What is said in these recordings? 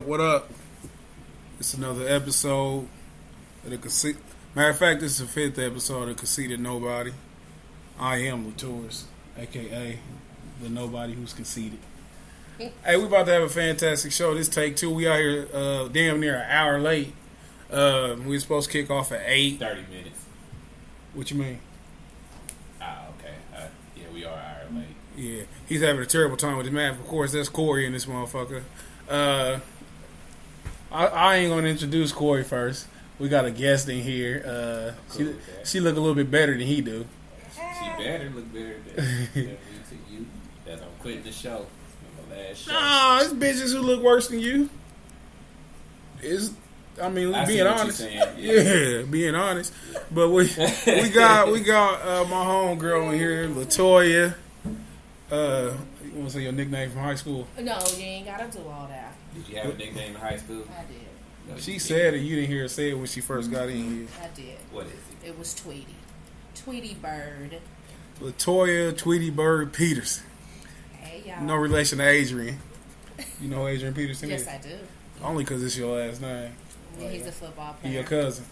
What up? It's another episode of the Conceited. Matter of fact, this is the 5th episode of Conceited Knowbody. I am Latours, aka the nobody who's conceited. Hey, we about to have a fantastic show. This take 2. We out here damn near an hour late. We were supposed to kick off at 8. 30 minutes. What you mean? Okay. Yeah, we are an hour late. Yeah, he's having a terrible time with his math. Of course, that's Corey and this motherfucker. I ain't gonna introduce Corey first. We got a guest in here. She look a little bit better than he do. She better look better than you. That's I'm quitting the show. My last show. Nah, it's bitches who look worse than you. Being honest. Yeah, being honest. But we got my homegirl in here, Latoya. You want to say your nickname from high school? No, you ain't gotta do all that. Did you have a nickname in high school? I did. No, She said it. You didn't hear her say it when she first got in here. I did. What is it? It was Tweety. Tweety Bird. Latoya Tweety Bird Peterson. Hey, y'all. No relation to Adrian. You know who Adrian Peterson Yes, is? I do. Only because it's your last name. Yeah, he's a football player. He your cousin.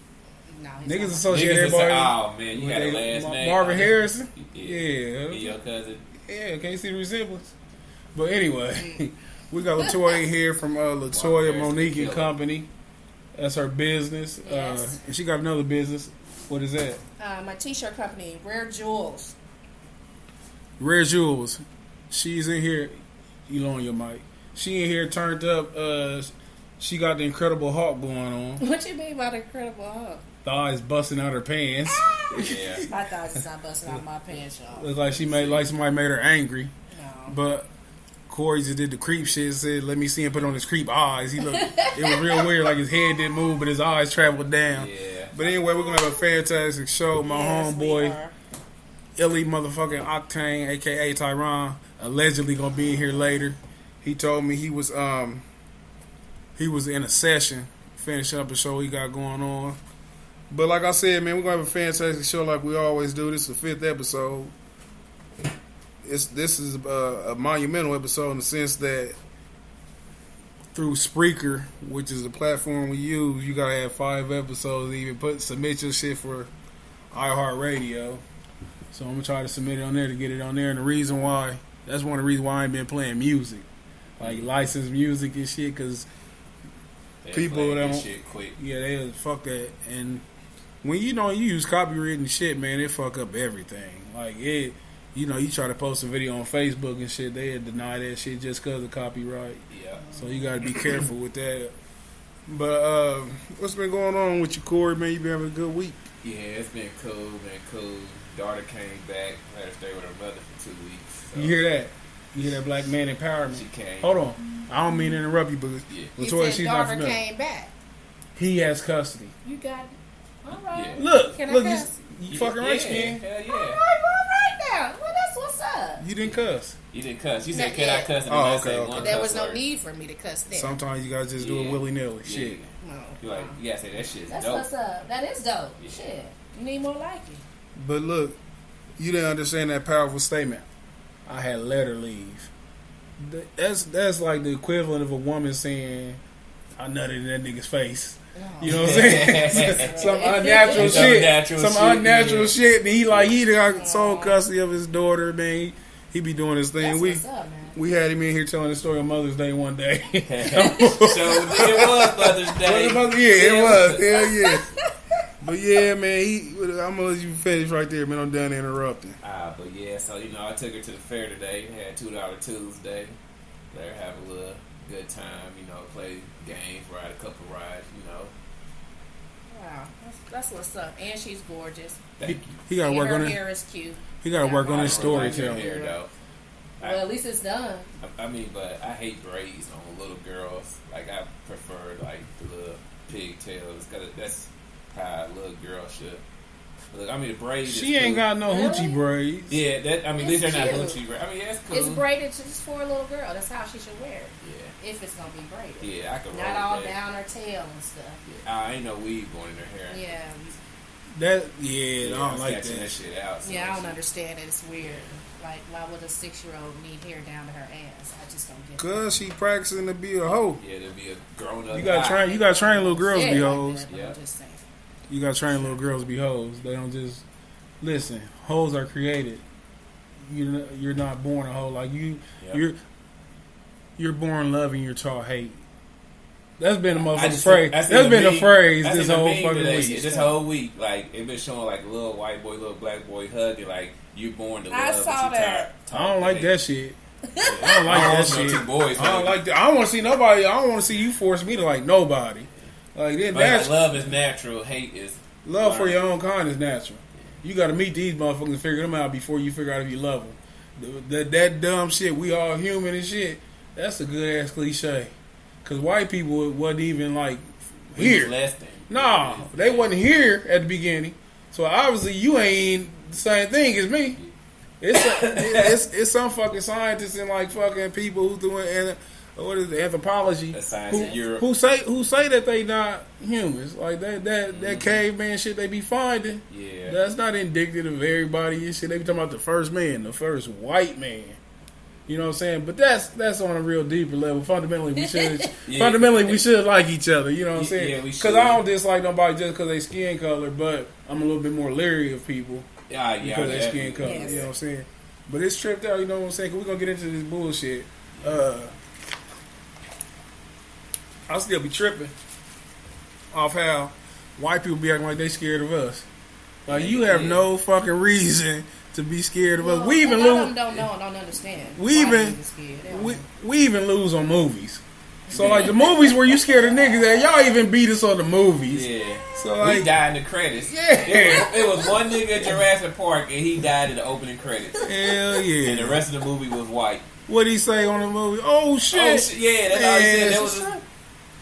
No, he's Niggas not. associate everybody. Oh, man, you got a last name. Marvin Harrison? Yeah. He your cousin. Yeah, can't see the resemblance. But anyway, we got Latoya here from Latoya, Monique and Company. That's her business. Yes. And she got another business. What is that? My t-shirt company, Rare Jewels. Rare Jewels. She's in here. You on your mic. She in here turned up. She got the Incredible Hulk going on. What you mean by the Incredible Hulk? Thighs busting out her pants. Yeah. My thighs is not busting out of my pants, y'all. Looks like somebody made her angry. No. But Corey just did the creep shit and said, let me see him put on his creep eyes. It was real weird, like his head didn't move, but his eyes traveled down. Yeah. But anyway, we're going to have a fantastic show. My homeboy, Illy motherfucking Octane, a.k.a. Tyron, allegedly going to be in here later. He told me he was in a session, finishing up a show he got going on. But like I said, man, we're going to have a fantastic show like we always do. This is the 5th episode. This is a monumental episode in the sense that through Spreaker, which is the platform we use, you gotta have 5 episodes to even submit your shit for iHeartRadio. So I'm gonna try to submit it on there to get it on there. And the reason why, that's one of the reasons why I ain't been playing music, like licensed music and shit, because people don't. Shit quick. Yeah, they fuck that. And when you use copywritten shit, man, it fuck up everything. Like it. You try to post a video on Facebook and shit, they deny that shit just because of copyright. Yeah. So you got to be careful with that. But what's been going on with you, Corey, man? You been having a good week? Yeah, it's been cool. Daughter came back. Had to stay with her mother for 2 weeks. So. You hear that? You hear that black man empowerment? She came. Hold on. I don't mean to interrupt you, but Latoya, she's not familiar. Came back. He has custody. You got it. All right. Yeah. Look, Can I look, cuss? you fucking right, Hell man. yeah. All right now. Well, that's what's up. You didn't cuss. You didn't cuss. You said, Not can I yet. cuss? And Oh, I okay, said okay. one There cuss was no word. need for me to cuss there. Sometimes you gotta just do it willy-nilly. Shit. No. You gotta say that shit's That's dope. what's up. That is dope. Yeah. Shit. You need more like it. But look, you didn't understand that powerful statement. I had let her leave. That's like the equivalent of a woman saying, I nutted in that nigga's face. You know what I'm saying? Some unnatural shit. And he got sole custody of his daughter, man. He be doing his thing. That's what's up, man. We had him in here telling the story on Mother's Day one day. So it was Mother's Day. Yeah, it was. Hell yeah. But yeah, man, I'm gonna let you finish right there, man. I'm done interrupting. But yeah, so I took her to the fair today. Had $2 Tuesday. Let her have a little good time. Play games, ride a couple rides. Wow, that's what's up. And she's gorgeous. Thank you. He gotta work on her it. hair is cute. He gotta work on his storytelling. Hair, though. Well, at least it's done. But I hate braids on little girls. Like I prefer the little pigtails. That's how a little girl should. Look, the braids. She ain't got no hoochie braids. Yeah, these are not cute. hoochie braids. That's cool. It's braided just for a little girl. That's how she should wear it. Yeah. If it's gonna be braided. Yeah, I can roll Not all that. down her tail and stuff. Yeah, I ain't no weave going in her hair. Yeah. I Yeah, don't like sketching that. that shit out. So Yeah, I don't understand it. It's weird. Like, why would a 6-year-old need hair down to her ass? I just don't get it. Cause she practicing to be a hoe. Yeah, to be a grown up. You gotta train little girls to be hoes. Like that, I'm just saying. You gotta train little girls to be hoes. They don't just listen. Hoes are created. You're not born a hoe. Like you're born loving. You're taught hate. That's been a motherfucking phrase. That's been a phrase this whole fucking week. This whole week, like it been showing like a little white boy, little black boy hugging, like you born to love. I saw that. I don't like that shit. I don't like that shit. Two boys, I don't like that. I don't want to see nobody. I don't want to see you force me to like nobody. Like that's love is natural. Hate is love for your own kind is natural. You got to meet these motherfuckers and figure them out before you figure out if you love them. That dumb shit. We all human and shit. That's a good ass cliche. Cause white people wasn't even like here. Nah, they wasn't here at the beginning. So obviously you ain't the same thing as me. It's some fucking scientists and like fucking people who doing what is it, anthropology who say that they not humans. Like that caveman shit they be finding. Yeah, that's not indicative of everybody and shit. They be talking about the first man, the first white man. You know what I'm saying? But that's on a real deeper level. Fundamentally, we should we should like each other. You know what I'm saying? Yeah, because I don't dislike nobody just because they skin color, but I'm a little bit more leery of people because they skin color. Yes. You know what I'm saying? But it's tripped out. You know what I'm saying? Cause we're gonna get into this bullshit. I'll still be tripping off how white people be acting like they scared of us. Like you have no fucking reason to be scared of us. We even lose. Don't understand. We even lose on movies. So like the movies where you scared of niggas at, y'all even beat us on the movies. Yeah. So like we died in the credits. Yeah. It was one nigga at Jurassic Park and he died in the opening credits. Hell yeah. And the rest of the movie was white. What'd he say on the movie? Oh shit. Yeah, that's all he said. That was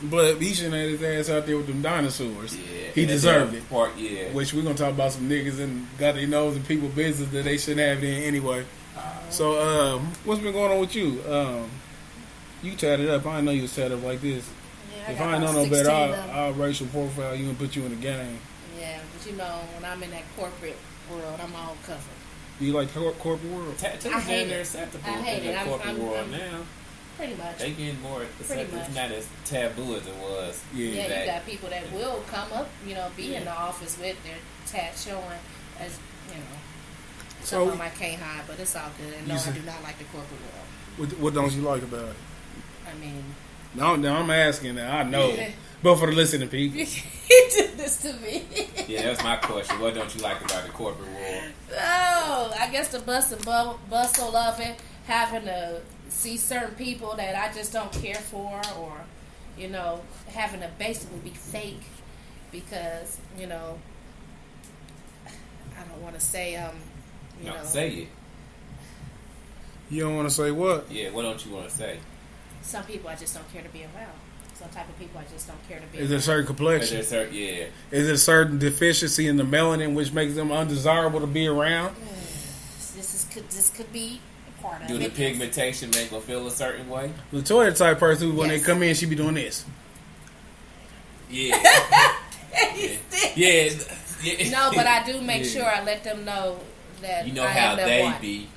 but he shouldn't have his ass out there with them dinosaurs. Yeah, he deserved it. Part, yeah. Which we're gonna talk about some niggas and got their nose in people's business that they shouldn't have it in anyway. So what's been going on with you? You tatted up. I didn't know you was tatted up like this. Yeah, if I ain't know no better, I'll racial profile you and put you in the game. Yeah, but you know, when I'm in that corporate world, I'm all covered. You like corporate world? I hate it. I hate it. Corporate world now. Pretty much. They getting more. It's not as taboo as it was. Yeah, you got people that will come up, be in the office with their tat showing, as some of them I can't hide, but it's all good. And no, I do not like the corporate world. What don't you like about it? I mean, no, I'm asking that. I know, but for the listening people, he did this to me. Yeah, that's my question. What don't you like about the corporate world? Oh, I guess the bustle of it, having to see certain people that I just don't care for, or having to basically be fake because I don't want to say say it. You don't want to say what? Yeah, what don't you want to say? Some people I just don't care to be around. Some type of people I just don't care to be around. Is there a certain complexion? Is there a certain deficiency in the melanin which makes them undesirable to be around? This could be a part of it. Do the pigmentation make them feel a certain way? Latoya type person, when they come in, she be doing this. Yeah. Yeah. No, but I do make sure I let them know that I how they one. Be.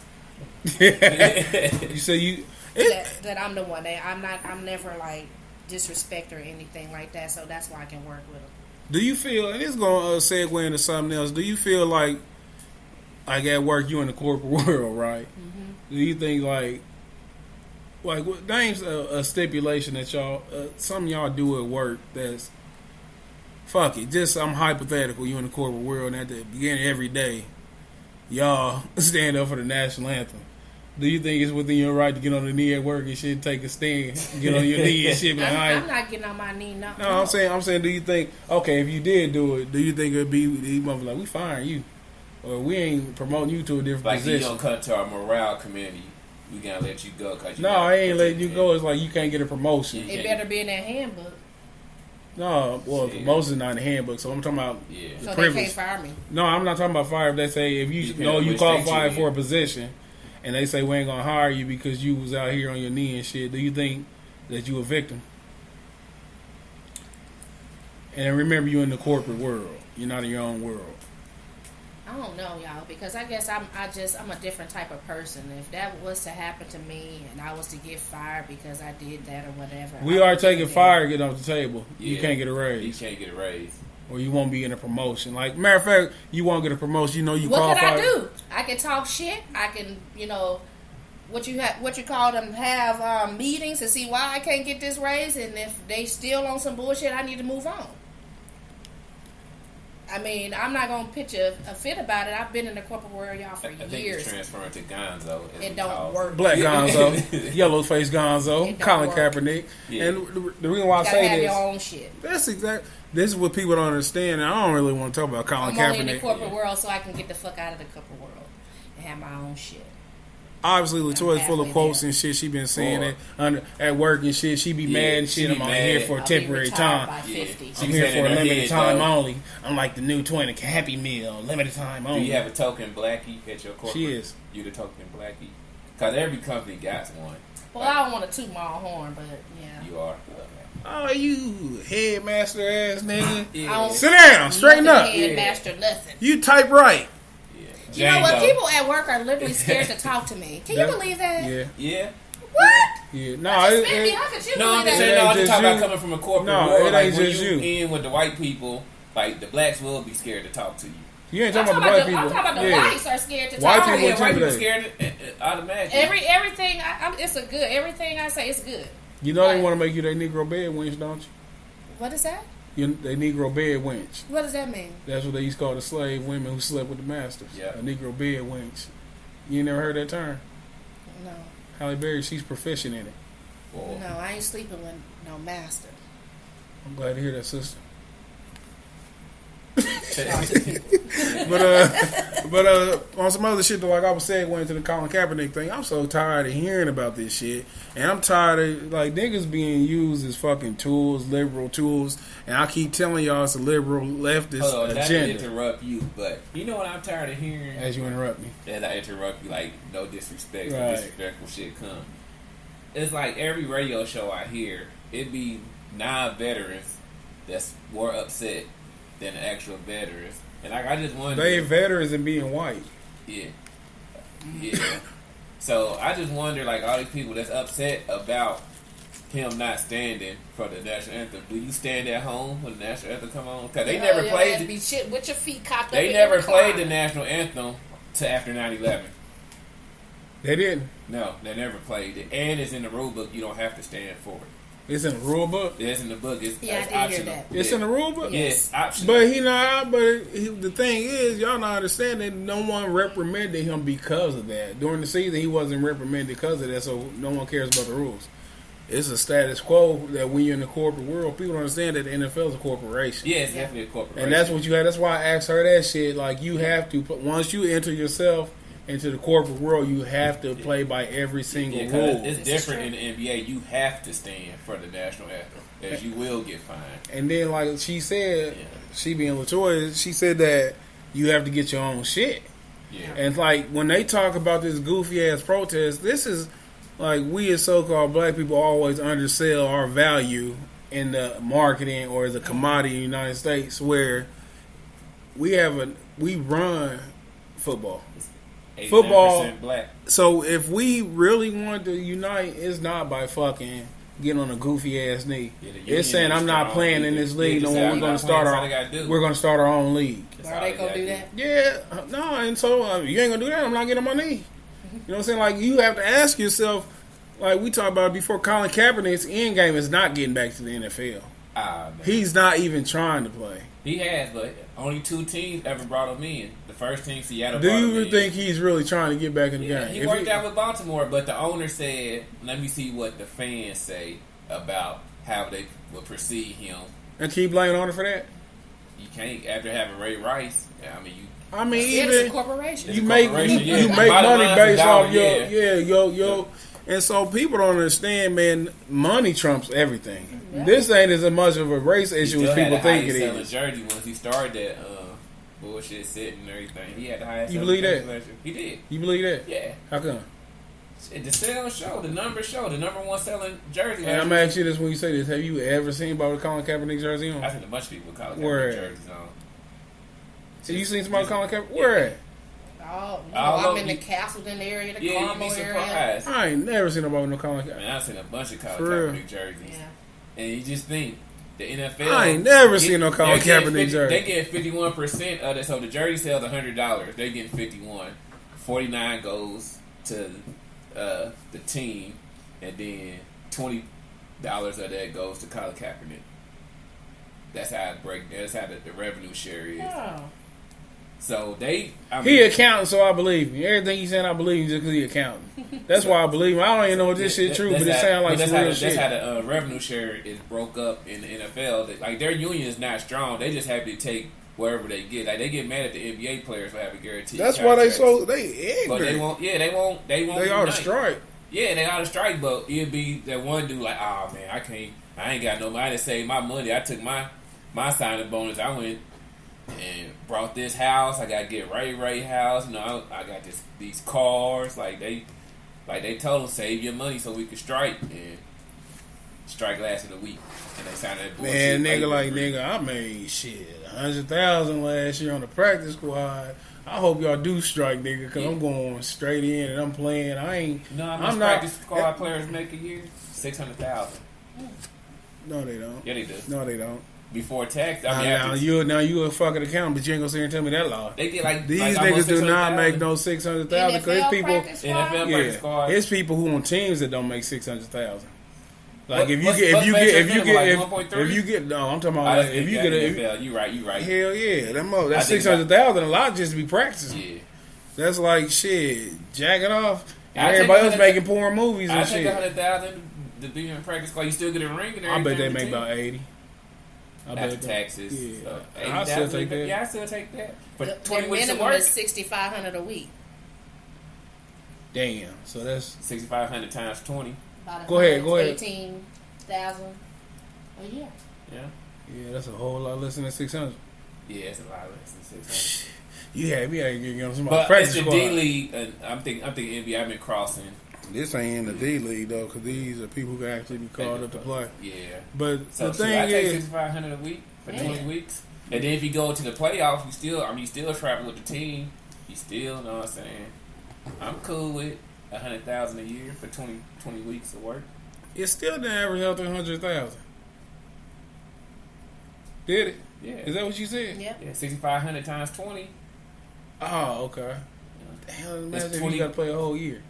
You say that I'm the one. I'm never like disrespect or anything like that. So that's why I can work with them. Do you feel? And it's gonna segue into something else. Do you feel like at work you in the corporate world, right? Mm-hmm. Do you think like what names a stipulation that y'all some of y'all do at work that's fuck it? Just I'm hypothetical. You in the corporate world, and at the beginning of every day, y'all stand up for the national anthem. Do you think it's within your right to get on the knee at work and shit, take a stand, get on your knee and shit? I'm not getting on my knee. No. I'm saying, do you think, okay, if you did do it, do you think it'd be like we firing you, or we ain't promoting you to a different position? Like you don't come to our morale committee, we gonna let you go? No, I ain't letting you go. It's like you can't get a promotion. It better be in that handbook. No, well, promotion's not in the handbook, so I'm talking about the so privilege. They can't fire me. No, I'm not talking about fire. If they say if you qualified for a position, and they say we ain't gonna hire you because you was out here on your knee and shit, do you think that you a victim? And remember, you're in the corporate world. You're not in your own world. I don't know, y'all, because I guess I'm a different type of person. If that was to happen to me and I was to get fired because I did that or whatever, We are taking fire, getting off the table. You can't get a raise. You can't get a raise. Or you won't be in a promotion. Like, matter of fact, you won't get a promotion. You know, you what qualify. What can I do? I can talk shit. I can, what you call them, have meetings to see why I can't get this raise, and if they still on some bullshit, I need to move on. I mean, I'm not gonna pitch a fit about it. I've been in the corporate world, y'all, for I think years. it's transferring to Gonzo. It don't work. Black Gonzo, yellow face Gonzo, Colin Kaepernick, and the reason why I say have this, your own shit. This is what people don't understand, and I don't really want to talk about Colin Kaepernick. I'm only in the corporate world, so I can get the fuck out of the corporate world and have my own shit. Obviously, Latoya's full of quotes and shit. She been saying it at work and shit. She be mad and shit. I'm only here for a temporary time. I'm here for a limited time only. I'm like the new 20 Happy Meal, limited time only. Do you have a token blackie at your corporate? She is. You the token blackie? Because every company got one. Well, I don't want to toot my own horn, but yeah. You are. Oh, you headmaster ass nigga. Yeah. Sit down, straighten up. Headmaster, nothing. You type right. You know what? People at work are literally scared to talk to me. Can you believe that? Yeah. Yeah. What? Yeah. No, How could you no, I'm believe just that? saying, I'm just talking about coming from a corporate world. It ain't like, just when you. in with the white people, like, the blacks will be scared to talk to you. You ain't talking about the white people. I'm talking about the whites are scared to White talk people to you. White people scared automatically. Everything, it's a good. Everything I say is good. You know they want to make you their Negro bed wench, don't you? What is that? They Negro bed wench. What does that mean? That's what they used to call the slave women who slept with the masters. Yeah. A Negro bed wench. You ain't never heard that term? No. Halle Berry, she's proficient in it. Whoa. No, I ain't sleeping with no master. I'm glad to hear that, sister. But on some other shit though, like I was saying, going into the Colin Kaepernick thing, I'm so tired of hearing about this shit, and I'm tired of like niggas being used as fucking tools, liberal tools, and I keep telling y'all it's a liberal leftist agenda. Not to interrupt you, but you know what I'm tired of hearing? As you interrupt me, as I interrupt you, like no disrespect, right. disrespectful shit come. It's like every radio show I hear, it be non-veterans that's more upset than the actual veterans. And like I just wonder, they veterans and being white. Yeah. So I just wonder, like all these people that's upset about him not standing for the national anthem. Do you stand at home when the national anthem come on? Because they never played. Be shit with your feet cocked up. They never played the national anthem to after 9/11. They didn't. No, they never played it, and it's in the rule book. You don't have to stand for it. It's in the rule book. It's in the book. It's I did optional. hear that. It's in the rule book. Yes, optional. But the thing is, y'all not understanding. No one reprimanded him because of that. During the season, he wasn't reprimanded because of that. So no one cares about the rules. It's a status quo that when you're in the corporate world, people don't understand that the NFL is a corporation. Yeah, it's definitely a corporation. And that's what you had. That's why I asked her that shit. Like you have to once you enter yourself into the corporate world, you have to play by every single rule. It's different in the NBA. You have to stand for the national anthem, as you will get fined. And then, like she said, she being Latoya, she said that you have to get your own shit. Yeah. And like when they talk about this goofy ass protest, this is like we as so-called black people always undersell our value in the marketing or as a commodity in the United States, where we run football. Football. Black. So if we really want to unite, it's not by fucking getting on a goofy ass knee. It's saying I'm not playing in this league. No, we're going to start our own league. Are they going to do that? Yeah, no, and so you ain't going to do that. I'm not getting on my knee. You know what I'm saying? Like you have to ask yourself, like we talked about before, Colin Kaepernick's end game is not getting back to the NFL. He's not even trying to play. He has, but only 2 teams ever brought him in. The first team, Seattle. Do you think he's really trying to get back in the game? He worked out with Baltimore, but the owner said, "Let me see what the fans say about how they will perceive him." And keep blaming on it for that. You can't after having Ray Rice. It's a corporation. You make money based off your. And so people don't understand, man. Money trumps everything. Yeah. This ain't as much of a race issue as people think it is. Jersey once he started that bullshit sitting and everything. He had the highest. You believe that? He did. You believe that? Yeah. How come? The sales show, the numbers show, the number one selling jersey. And I'm asking you this when you say this. Have you ever seen about Colin Kaepernick jersey on? I seen a bunch of people with Colin Where? Kaepernick jerseys on. So you seen somebody Colin Kaepernick? Where at? Oh, All I'm in the you- Castleton area, the Yeah, you'd Carmel be area. surprised. I ain't never seen nobody with no Colin Kaepernick. Man, I've seen a bunch of Colin For real? Kaepernick jerseys. Yeah. And you just think the NFL. I ain't never seen no Colin Kaepernick jersey. They get 51% of it. So the jersey sells $100. They get 51. 49 goes to the team, and then $20 of that goes to Colin Kaepernick. That's how it break. That's how the revenue share is. Oh. So they. He accountant, so I believe him. Everything he's saying, I believe him just because he accountant. That's why I believe him. I don't even know if this shit true, but it sounds like some real shit. That's how the revenue share is broke up in the NFL. Like their union is not strong. They just happy to take wherever they get. Like they get mad at the NBA players for having guaranteed. That's why they contracts. ignorant. But they won't. Yeah, they won't. They ought to unite. strike. Yeah, they ought to strike. But it'd be that one dude like, oh man, I ain't got no money to save my money. I took my signing bonus. I went and brought this house. I got to get Ray house. You know, I got these cars. Like they told them save your money so we could strike, and strike lasted a week, and they signed that bullshit. Man, nigga, I made shit 100,000 last year on the practice squad. I hope y'all do strike, nigga, because I'm going straight in and I'm playing. I'm not. Practice squad players make a year? 600,000. No, they don't. Yeah, they do. No, they don't. Before tax, Now you a fucking accountant, but you ain't gonna sit here and tell me that law. They get like These like niggas do not 600,000. make no 600,000 because it's people. NFL practice squad. It's people who on teams that don't make 600,000. Like What- if what's you like 1.3? get no, I'm talking I about like, just if think you that get a NFL, you right. hell yeah, that's I think 600,000 a lot just to be practicing. Yeah. That's like shit, jacking off. And I take everybody else 100 making porn movies I and take shit. 100,000 to be in practice squad. You still get a ring and everything. I bet they on the make team. about 80. I After bet taxes. Yeah, So I still take that. Yeah, I still take that. For The 20 weeks of minimum work. is $6,500 a week. Damn. So that's 6,500 times 20. About Go ahead. 18,000 a year. Yeah. yeah, that's a whole lot less than 600. Yeah, it's a lot less than 600. You had me getting on somebody But practice it's the squad. D League, and I'm thinking NBA. I've been crossing. This ain't in the D League though, because these are people who can actually be called up to play. Yeah. But So the shit, thing I take is, 6,500 a week for Yeah. 20 weeks, and then if you go to the playoffs, you still travel with the team. You still, know what I'm saying? I'm cool with 100,000 a year for 20 weeks of work. it still didn't average out to 100,000. Did it? Yeah. Is that what you said? Yep. Yeah, 6,500 times 20. Oh, okay. Damn, imagine if 20 you got to play a whole year.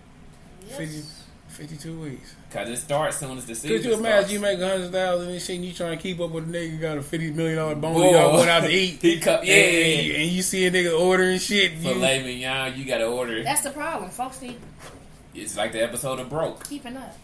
Yes. 52 weeks. Cause it starts soon as the season Could you imagine starts. you make 100,000 and shit and you trying to keep up with a nigga got a $50 million bonus, Whoa. y'all went out to eat. And And you see a nigga ordering shit. filet mignon, you gotta order. That's the problem. Folks need It's like the episode of Broke. keeping up.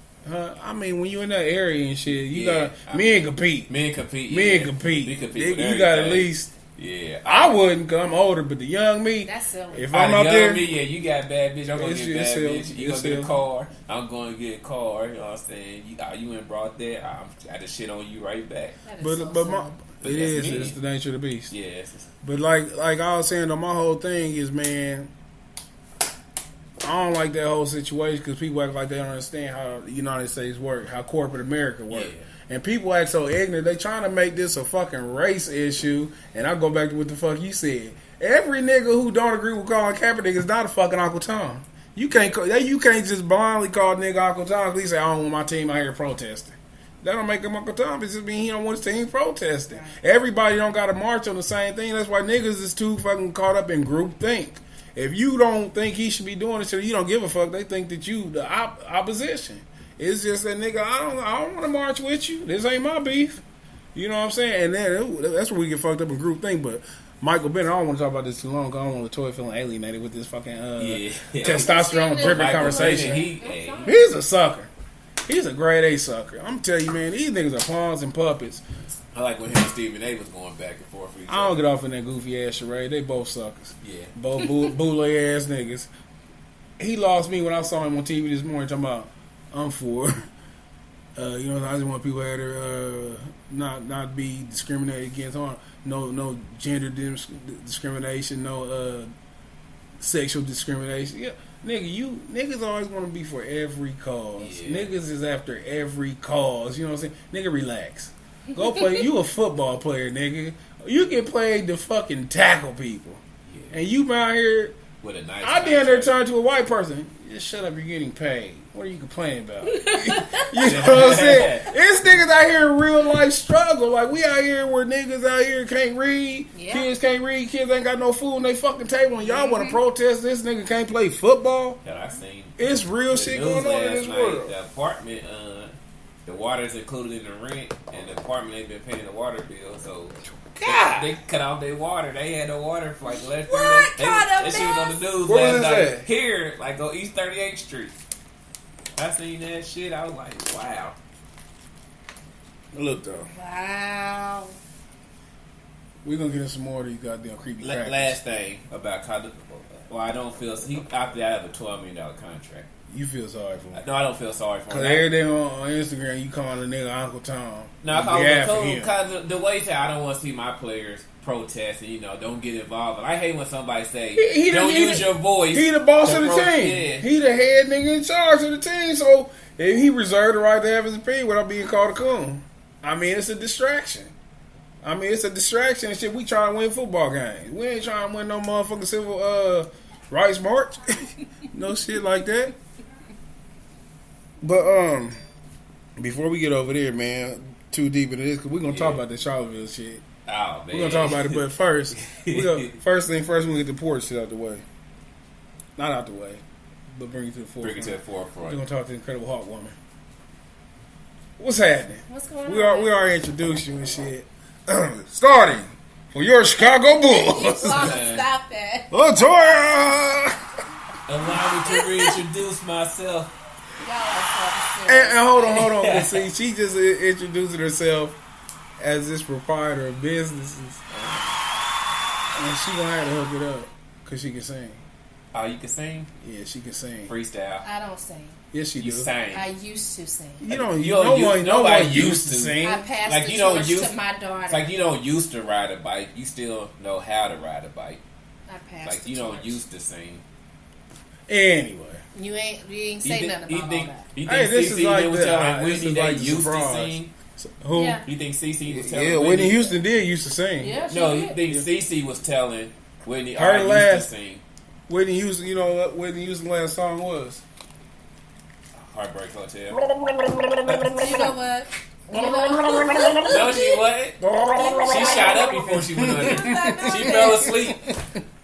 I mean, when you in that area and shit, you Yeah, gotta men compete. Men compete. Men yeah. compete. We compete You with got at everything. least. Yeah. I wouldn't, cause I'm older, but the young me, That's silly. if Out I'm of out young there, me, yeah, you got bad bitch. I'm gonna It's- get bad it's bitch. silly. You It's gonna get a silly. car. I'm going to get a car. You know what I'm saying? You ain't brought that. I just shit on you right back. That is but so but silly. my, But it that's is. me. It's the nature of the beast. Yeah. But like I was saying, though, my whole thing is, man, I don't like that whole situation because people act like they don't understand how the United States work, how corporate America works. Yeah. And people act so ignorant. They trying to make this a fucking race issue. And I go back to what the fuck you said. Every nigga who don't agree with Colin Kaepernick is not a fucking Uncle Tom. You can't just blindly call nigga Uncle Tom because he say, I don't want my team out here protesting. That don't make him Uncle Tom. It just mean he don't want his team protesting. Everybody don't got to march on the same thing. That's why niggas is too fucking caught up in group think. If you don't think he should be doing it, you don't give a fuck. They think that you the opposition. It's just that nigga. I don't want to march with you. This ain't my beef. You know what I'm saying? And then that's where we get fucked up in group think. But Michael Bennett, I don't want to talk about this too long. Cause I don't want Latoya feeling alienated with this fucking testosterone driven Michael conversation. Bennett, He's a sucker. He's a grade A sucker. I'm telling you, man, these niggas are pawns and puppets. I like when him and Stephen A was going back and forth with each I don't other. get off in that goofy ass charade. They both suckers. Yeah. Both boule ass niggas. He lost me when I saw him on TV this morning talking about I'm for. I just want people out there not be discriminated against. No gender discrimination. No sexual discrimination. Yeah, Niggas always want to be for every cause. Yeah. Niggas is after every cause. You know what I'm saying? Nigga, relax. Go play. You a football player, nigga. You get paid to fucking tackle people, and you out here with a nice. I down there turn to a white person. Just shut up. You're getting paid. What are you complaining about? You know what I'm saying? It's niggas out here in real life struggle. Like, we out here where niggas out here can't read. Yeah. Kids can't read. Kids ain't got no food on their fucking table. And y'all want to protest this nigga can't play football? Yeah, I seen. It's real shit going on in this world. The apartment, the water's included in the rent, and the apartment ain't been paying the water bill, so they cut off their water. They had no water for like last 3 days. That shit was on the news last night. Here, like on East 38th Street. I seen that shit. I was like, wow. Look though. Wow. We're gonna get in some more of these goddamn creepy crackers. Last thing about well, I don't feel he opted out of a $12 million contract. You feel sorry for him? No, I don't feel sorry for him. Because every day on Instagram, you calling a nigga Uncle Tom. No, I call him because the way that I don't want to see my players protest and, don't get involved. But I hate when somebody say, don't use your voice. He the boss of the team. Yeah. He the head nigga in charge of the team. So if he reserved the right to have his opinion without being called a coon. I mean, it's a distraction. It's a distraction and shit. We trying to win football games. We ain't trying to win no motherfucking civil rights march. No shit like that. But before we get over there, man, too deep into this, because we're going to talk about the Charlottesville shit. Oh, man. We're going to talk about it, but first, first thing first, we're going to get the porch shit out the way. Not out the way, but bring it to the forefront. Bring it to the forefront. We're going to talk to the Incredible Hawk Woman. What's happening? What's going on? We already introduced you and shit. Starting for your Chicago Bulls. Stop that. Latoya! Allow me to reintroduce myself. And hold on. See, she just introducing herself as this proprietor of businesses. And she gonna have to hook it up because she can sing. Oh, you can sing? Yeah, she can sing. Freestyle. I don't sing. Yes, she you do. Sing. I used to sing. Nobody used to sing. I passed the torch to my daughter. It's like you don't used to ride a bike. You still know how to ride a bike. I passed like the you torch. don't used to sing. You ain't say nothing about all that. You think CeCe was telling Whitney they used to sing? Who? Yeah. You think CeCe was telling Whitney? Whitney Houston used to sing. Yeah, no, you think CeCe was telling Whitney her used to sing? Whitney Houston, you know what Whitney Houston's last song was? Heartbreak Hotel. You know what? No, she wasn't. She shot up before she went under. She fell asleep.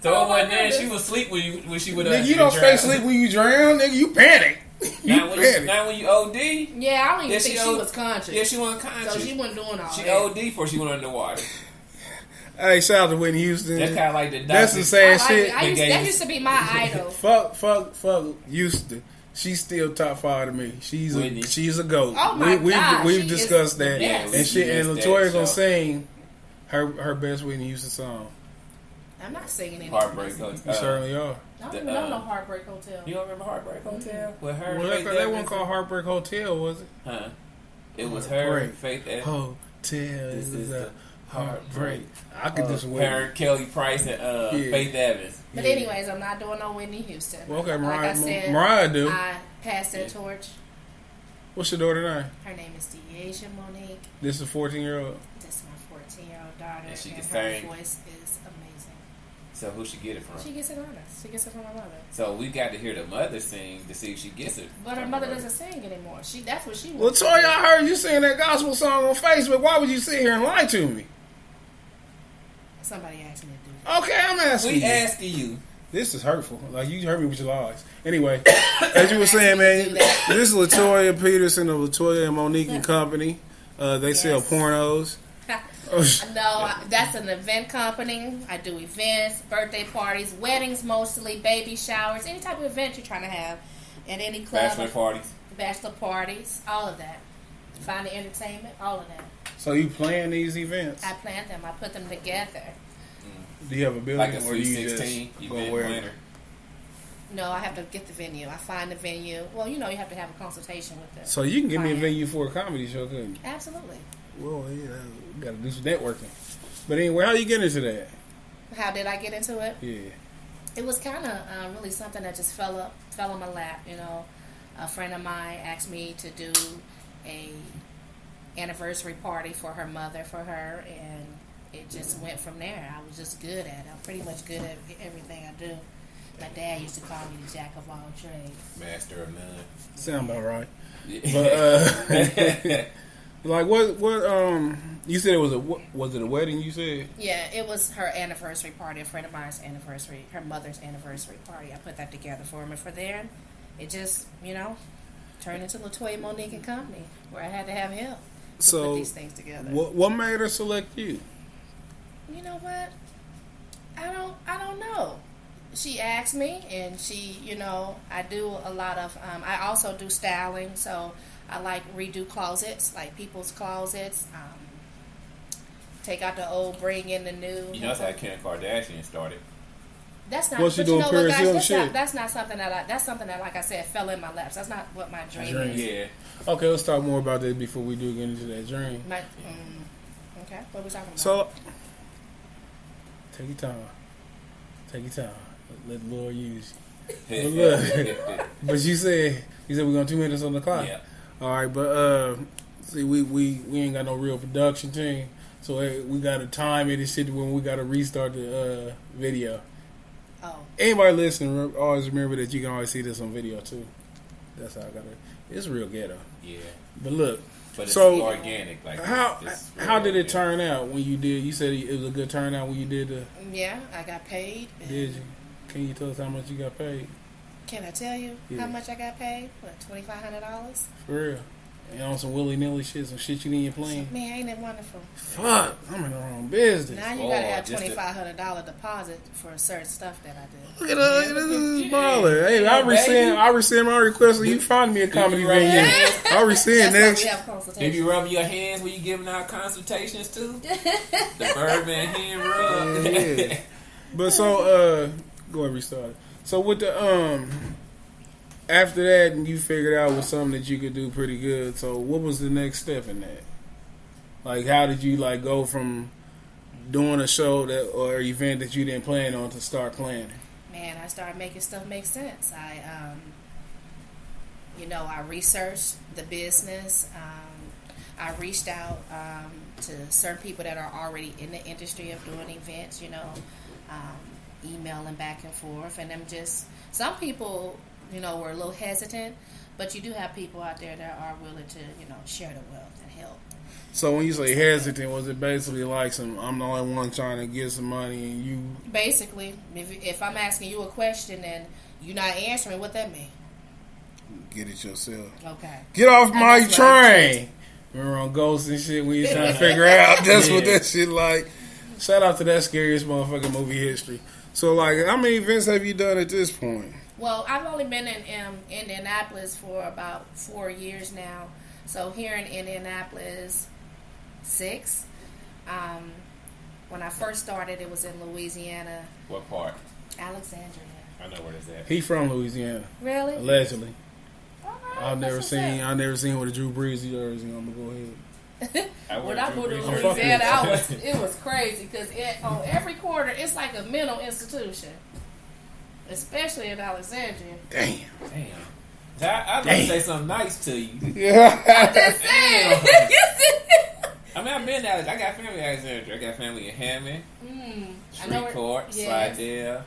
So it wasn't there. She was asleep when she went under. Nigga, you don't stay asleep when you drown. Nigga, you panic. Not when you OD. Yeah, I don't even think she was conscious. Yeah, she wasn't conscious. So she wasn't doing all that. She OD before she went underwater. Hey, shout out to Whitney Houston. That's kind of like the doctor. That's some sad shit. That used to be my idol. Fuck Houston. She's still top 5 to me. She's a goat. Oh my God, we've discussed that. Yes. And Latoya gonna sing her best Whitney Houston song. I'm not singing it. Heartbreak Hotel. You certainly are. I don't even know no Heartbreak Hotel. You don't remember Heartbreak Hotel? With her. Well, that wasn't called Heartbreak Hotel, was it? Huh? It was her. Faith Hotel. This is a heartbreak. I could just wait. Her, Kelly Price, and Faith Evans. But anyways, I'm not doing no Whitney Houston. Well, okay, Mariah. Like I said, Mariah do. I passed that torch. What's your daughter name? Her name is Deasia Monique. This is a 14-year-old. This is my 14-year-old daughter. And she can her sing. voice is amazing. So who she get it from? She gets it on us. She gets it from her mother. So we got to hear the mother sing to see if she gets it. But her mother doesn't sing anymore. That's what she wants. Well, Toya, I heard you sing that gospel song on Facebook. Why would you sit here and lie to me? Somebody asked me to do that. Okay, I'm asking you. We asking you. This is hurtful. Like, you hurt me with your lies. Anyway, as you were saying, man, this is Latoya Peterson of Latoya and Monique and Company. They sell pornos. No, that's an event company. I do events, birthday parties, weddings mostly, baby showers, any type of event you're trying to have at any club. Bachelor parties, all of that. Find the entertainment, all of that. So you plan these events? I plan them. I put them together. Do you have a building like a or do you 316 just go where? No, I have to get the venue. I find the venue. Well, you have to have a consultation with them. So you can give me a venue for a comedy show, couldn't you? Absolutely. Well, yeah, we got to do some networking. But anyway, how you get into that? How did I get into it? Yeah. It was kind of really something that just fell on my lap. You know, a friend of mine asked me to do a anniversary party for her mother, and it just went from there. I was just good at it. I'm pretty much good at everything I do. My dad used to call me the jack of all trades. Master of none. Sound about right. Yeah. But like what you said it was it a wedding? You said Yeah, it was her anniversary party. A friend of mine's anniversary, her mother's anniversary party. I put that together for him, and for there, it just turned into Latoya, Monique and Company, where I had to have help to put these things together. What made her select you? You know what? I don't know. She asked me, and she, I do a lot of. I also do styling, so I like redo closets, like people's closets. Take out the old, bring in the new. That's how Kim Kardashian started. That's not. What's she doing? That's not something that that's something that, like I said, fell in my laps. That's not what my dream is. Yeah. Okay, let's talk more about that before we do get into that dream. Okay, what are we talking about? So, take your time. Let the Lord use you. But you said we're going 2 minutes on the clock. Yeah. All right, but see, we ain't got no real production team, so we got to time it and shit when we got to restart the video. Oh. Anybody listening, always remember that you can always see this on video too. That's how I got it. It's real ghetto. Yeah. But look. But it's so organic. Like how did it turn out when you did? You said it was a good turnout when you did the. Yeah, I got paid. Did you? Can you tell us how much you got paid? Can I tell you how much I got paid? What, $2,500? For real? And on some willy-nilly shit, some shit you didn't even plan? Man, ain't it wonderful? Fuck, I'm in the wrong business. Now you gotta have $2,500 deposit for certain stuff that I do. Look at us, this is baller. Hey, I rescind my request, so you find me a comedy venue. I rescind next. Did you rub your hands when you giving out consultations too? The Birdman hand rub. Yeah. But so, go ahead, restart it. So with the after that, you figured out was something that you could do pretty good. So what was the next step in that? Like, how did you go from doing a show or event that you didn't plan on to start planning? Man, I started making stuff make sense. I researched the business. I reached out to certain people that are already in the industry of doing events. Emailing back and forth, and some people, were a little hesitant, but you do have people out there that are willing to, share the wealth and help. So when you say hesitant, was it basically like I'm the only one trying to get some money and you... Basically, if I'm asking you a question and you're not answering, what that mean? Get it yourself. Okay. Get off my train! Remember on Ghosts and shit when you trying to figure out that's what that shit like. Shout out to that scariest motherfucking movie history. So, how many events have you done at this point? Well, I've only been in Indianapolis for about 4 years now. So, here in Indianapolis, 6. When I first started, it was in Louisiana. What part? Alexandria. I know where that's at. He from Louisiana. Really? Allegedly. Right, I've never seen with a Drew Brees jersey. I'm gonna go ahead. When I moved to Louisiana, it was crazy because on every corner it's like a mental institution, especially in Alexandria. Damn. I'd like to say something nice to you. Yeah. I'm just saying. I mean, I've been to Alexandria. I got family in Alexandria. I got family in Hammond, Shreveport, Slidell.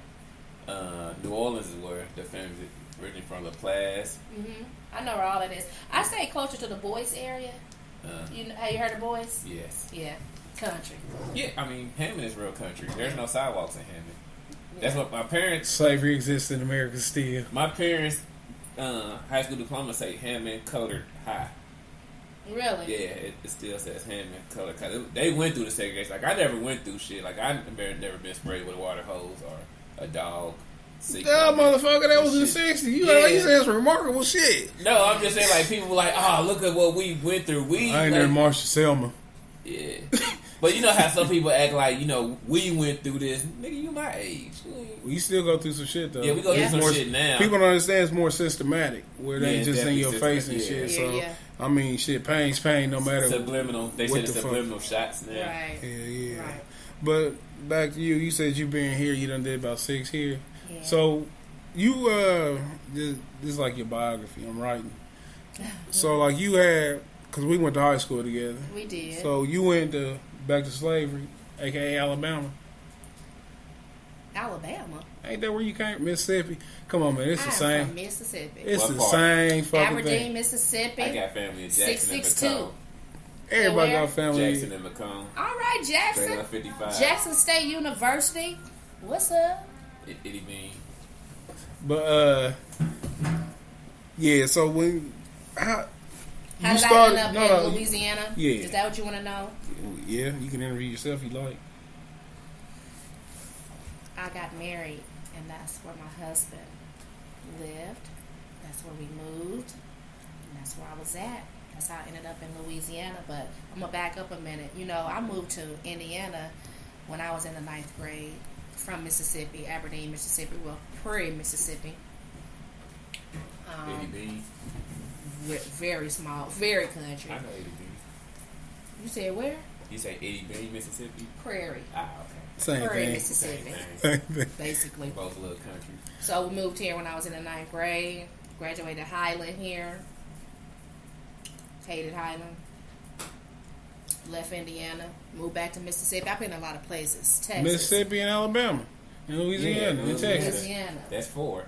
New Orleans is where the family's originally from, LaPlace. Mm-hmm. I know where all that is. I stay closer to the Boys area. Have you heard of Boys? Yes. Yeah. Country. Yeah, I mean, Hammond is real country. There's no sidewalks in Hammond. That's what my parents... Slavery exists in America still. My parents' high school diploma say Hammond Colored High. Really? Yeah, it still says Hammond Colored High. They went through the segregation. I never went through shit. I never been sprayed with a water hose or a dog. That motherfucker, that was in the 60s. You saying some remarkable shit. No, I'm just saying, people were like, oh, look at what we went through. I ain't never marched to Selma. Yeah. But you know how some people act like, we went through this. Nigga, you my age. We still go through some shit, though. Yeah, we go through some shit now. People don't understand it's more systematic, where they just in your face and shit. So, I mean, shit, pain's pain no matter subliminal. They said it's subliminal shots now. Right. Yeah. Right. But back to you. You said you been here. You done did about 6 here. Yeah. So, you, this is like your biography I'm writing. So, like, you had, because we went to high school together. We did. So, you went back to slavery, a.k.a. Alabama. Alabama? Ain't that where you came? Mississippi? Come on, man. It's the same. From Mississippi. It's What the part? same fucking Aberdeen, thing. Mississippi. I got family in Jackson and 662. Macomb. Everybody Where? got family. Jackson and Macomb. All right, Straight Jackson. up 55. Jackson State University. What's up? Itty Bean. But, yeah, so when... How you did started, I end up in Louisiana? Yeah. Is that what you want to know? Yeah, you can interview yourself if you like. I got married, and that's where my husband lived. That's where we moved, and that's where I was at. That's how I ended up in Louisiana. But I'm going to back up a minute. You know, I moved to Indiana when I was in the 9th grade from Mississippi, Aberdeen, Mississippi, well, Prairie, Mississippi. Itty Bean. Very small, very country. I know Itty Bean. You said where? You say Itty Bean, Mississippi? Prairie. Ah, okay. Same Prairie, thing. Mississippi. Same thing. Basically. Both little country. So we moved here when I was in the 9th grade. Graduated Highland here. Hated Highland. Left Indiana. Moved back to Mississippi. I've been in a lot of places. Texas. Mississippi and Alabama. And Louisiana and Texas. Louisiana. That's 4.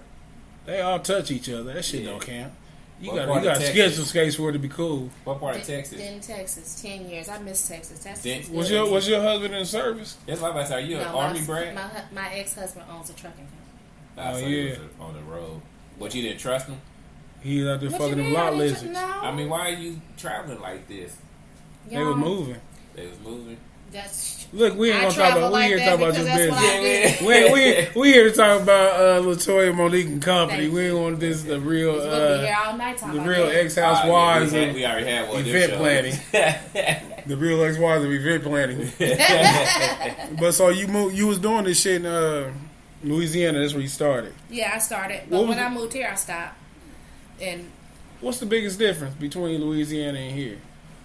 They all touch each other. That shit don't count. You What got part to of Texas? schedule skates for it to be cool. What part of Texas? In Texas. 10 years. I miss Texas. That's Denton. Was your husband in the service? That's why I said, are you an No, Army brat? My ex-husband owns a trucking company. I Oh, said he yeah. was on the road. But you didn't trust him? He was out there What fucking you them mean? lot I didn't lizards. No. I mean, why are you traveling like this? They was moving. They was moving. That's Look, we ain't I gonna talk travel about. We like here to that talk about because your that's what business. I do. We here to talk about Latoya, Monique, and company. Thank We ain't want this the real We'll be here all night talking the about real that. ex housewives we and already had one. event planning. The real ex wives of event planning. But so you was doing this shit in Louisiana. That's where you started. Yeah, I started. What But was when I it? moved here, I stopped. And What's the biggest difference between Louisiana and here?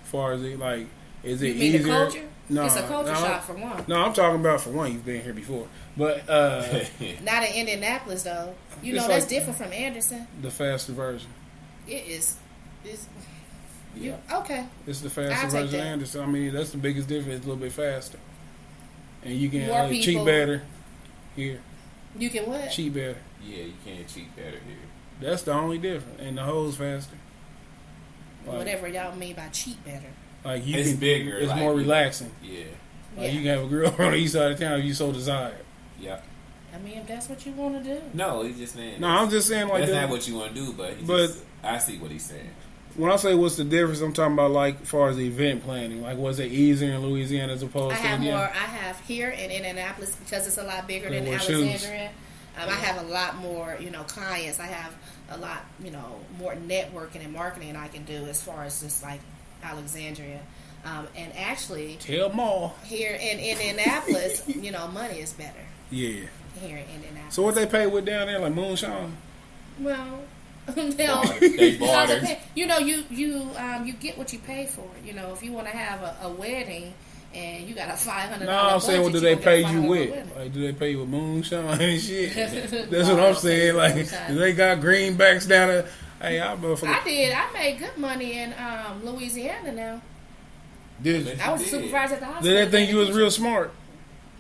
As far as it like, is it you mean easier? the culture? No, It's a culture no. shock for one. No, I'm talking about for one. You've been here before, but Not in Indianapolis, though. You It's know, that's like- different from Anderson. the faster version. It is. It's, Yeah. okay. It's the I'll faster take version of that. Anderson. I mean, that's the biggest difference. It's a little bit faster, and you can More cheat people. better here. You can what? Cheat better. Yeah, you can't cheat better here. That's the only difference, and the hoes faster. Like, Whatever y'all mean by cheat better. Like you It's can, bigger, It's like, more you- relaxing. Yeah. Like Yeah. you can have a girl on the east side of town if you so desire. Yeah. I mean, if that's what you want to do. No, he's just saying. No, I'm just saying like that's that. not what you want to do, but, But- I see what he's saying. When I say what's the difference, I'm talking about like as far as the event planning. Like was it easier in Louisiana as opposed I to have more. Indiana? I have here in Indianapolis because it's a lot bigger They than wear shoes. Alexandria. I have a lot more, clients. I have a lot, more networking and marketing I can do as far as just like Alexandria. And actually, Tell them all. here in Indianapolis, money is better Yeah. here in Indianapolis. So what they pay with down there, like moonshine? Well, They barter. you get what you pay for. If you want to have a wedding and you got a $500 No, I'm saying, what do budget, they pay gonna you get a $500 with? wedding. Like, do they pay you with moonshine and shit? That's No, what I I'm don't pay saying. you Like, moonshine. they got greenbacks down there. Hey, I motherfucker. I did. I made good money in Louisiana now. Did I was a did. supervisor at the hospital. they think you was real smart?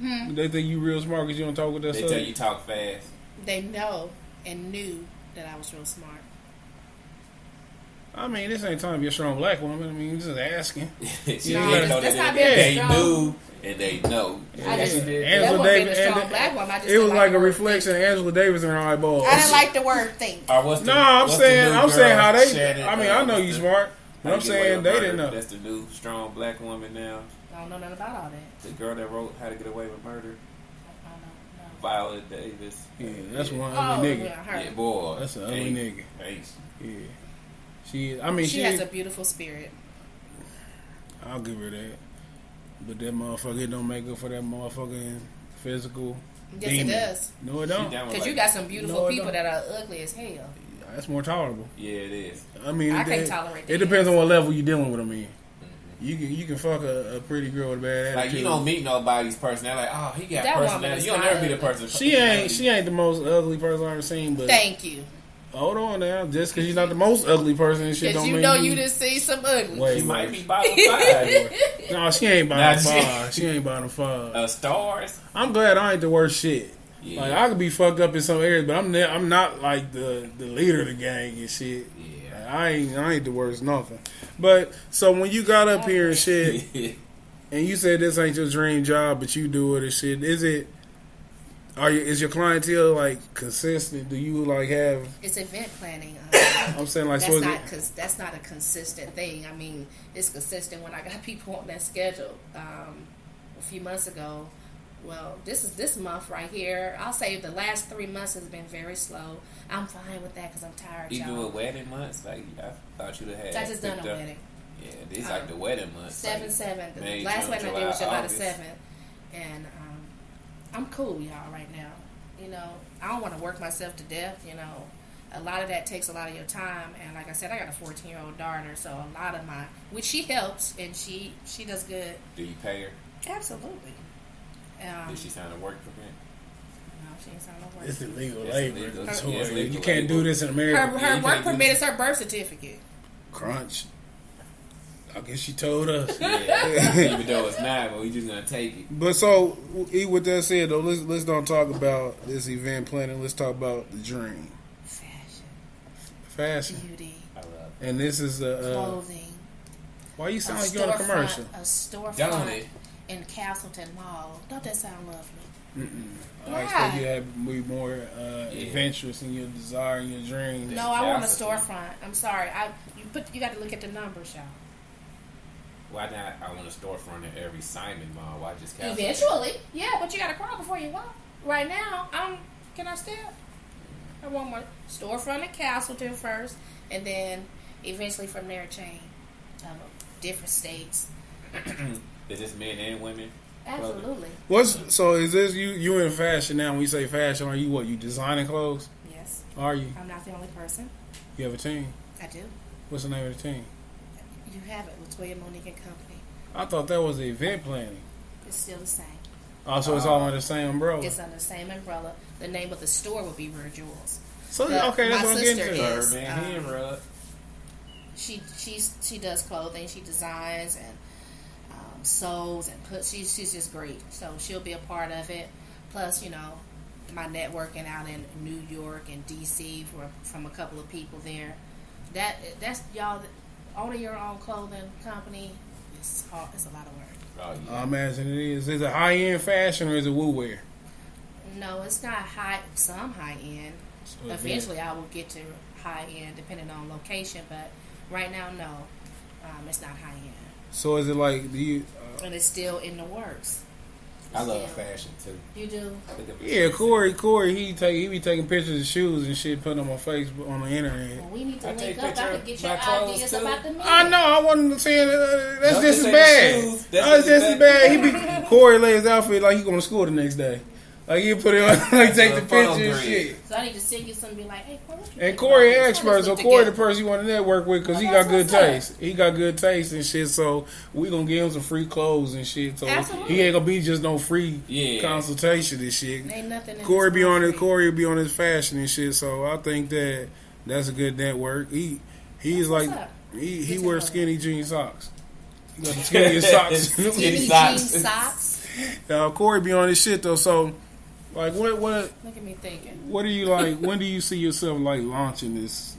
Hmm. Did they think you real smart because you don't talk with that They stuff? tell you talk fast. They know and knew that I was real smart. I mean, this ain't time to be a strong black woman. I mean, just asking. She No, didn't know that's that not they being strong. knew and they know. I just, She did. that Angela wasn't being Davis, a strong and black woman. I just it was didn't like a the word reflection of Angela Davis in her eyeballs. think. I didn't like the word think. Or what's the, No, I'm what's saying, the new I'm saying girl, how they. Shannon, I mean, I know what's you the- smart, but How I'm to Get Away saying with they Murder? didn't know. That's the new strong black woman now. I don't know nothing about all that. The girl that wrote How to Get Away with Murder, I don't know. Viola Davis. Yeah, that's one Oh, ugly nigga. yeah, her. Yeah, boy. That's an ugly Ain't- nigga. ain't- Yeah, she. I mean, She has a beautiful spirit. I'll give her that. But that motherfucker, it don't make up for that motherfucking physical. Yes, demon. it does. No, it She don't. down with Because you like- got some beautiful No, it people don't. that are ugly as hell. That's more tolerable. Yeah, it is. I mean, I it, can't it- tolerate It that. depends on what level you're dealing with them in. You can fuck a pretty girl with a bad attitude. Like you don't meet nobody's personality. Like, oh, he got That woman personality. is You don't not never meet a ugly. person. She ain't the most ugly person I've ever seen. But Thank you. hold on now, just because you're not the most ugly person, and shit Because don't you mean know you done see some ugly. Wait, She might be bottom 5. No, she ain't bottom 5. She ain't bottom 5. Stars. I'm glad I ain't the worst shit. Yeah. Like I could be fucked up in some areas, but I'm not like the leader of the gang and shit. Yeah. Like, I ain't the worst nothing. But so when you got up here and shit, and you said this ain't your dream job, but you do it and shit, is your clientele like consistent? Do you like have? It's event planning. I'm saying like that's not a consistent thing. I mean, it's consistent when I got people on that schedule. A few months ago, well, this month right here. I'll say the last 3 months has been very slow. I'm fine with that because I'm tired. You y'all. do a wedding months? Like I thought you'd have had. I just done a wedding. Yeah, these like the wedding months. 7/7. May, The last June, wedding I did July, was July the August. 7th, and I'm cool, y'all, right now. You know, I don't want to work myself to death. You know, a lot of that takes a lot of your time, and like I said, I got a 14-year-old daughter, so a lot of which she helps, and she does good. Do you pay her? Absolutely. Did she sign a work permit? No, she ain't signed no work. it's illegal It's labor. illegal. That's Yeah, it's why legal you can't labor. do this in America. Her you work can't do permit this. is her birth certificate. Crunch. I guess she told us. Yeah. Even though it's not, but we just gonna take it. But so, with that said, though, let's don't talk about this event planning. Let's talk about the dream. Fashion. Beauty. I love And this is the. Clothing. Why you sound like you're on a commercial? A storefront Don't it? in Castleton Mall. Don't that sound lovely? I expect you to be more adventurous in your desire and your dreams. No, I want a Castleton. storefront. I'm sorry. You got to look at the numbers, y'all. Why not? I want a storefront in every Simon Mall. Why just Castleton? Eventually, yeah, but you got to crawl before you walk. Right now, can I step? I want my storefront in Castleton first, and then eventually from there, a chain of different states. Is this men and women? Absolutely. Is this you in fashion now? When you say fashion, are you designing clothes? Yes. Are you? I'm not the only person. You have a team. I do. What's the name of the team? You have it with Monique and Company. I thought that was the event planning. It's still the same. Oh, so it's all under the same umbrella. It's under the same umbrella. The name of the store would be Rare Jewels. So But okay, that's my what I'm getting sister to. is- Birdman, he rub. She does clothing. She designs and sews and puts. She's just great. So she'll be a part of it. Plus, my networking out in New York and DC from a couple of people there. That's y'all owning your own clothing company. It's hard. It's a lot of work. Oh, I yeah. imagine it is. Is it high end fashion or is it woo wear? No, it's not high. Some high end. So Eventually, I will get to high end depending on location. But right now, no, it's not high end. So is it like do you? And it's still in the works. I love Yeah. fashion too. You do? Look at my Yeah, shoes. Corey, he be taking pictures of shoes and shit, putting them on Facebook on the internet. Well, we need to I link take up. I picture can get of your my clothes, ideas too. about the men. I know. I wasn't saying that's Don't just just as say bad. the shoes. That's just as bad. He be Corey lay his outfit like he going to school the next day. Like he put it on, like take the Photo picture and grid. shit. So I need to send you something and be like, hey, Corey, what you And think Corey about this? expert, Let's so look Corey the together. person you want to network with because he Well, got good that's what's taste. He got good taste and shit. So we gonna give him some free clothes and shit. So Absolutely. he ain't gonna be just no free Yeah. consultation and shit. Ain't nothing in Corey this be world on his free. Corey be on his fashion and shit. So I think that's a good network. He's What's like up? he Good to wears know skinny jean socks. He got the skinny socks. Skinny Skinny socks. jean socks. Corey be on his shit though. So like what Look at me thinking. what do you like? When do you see yourself like launching this?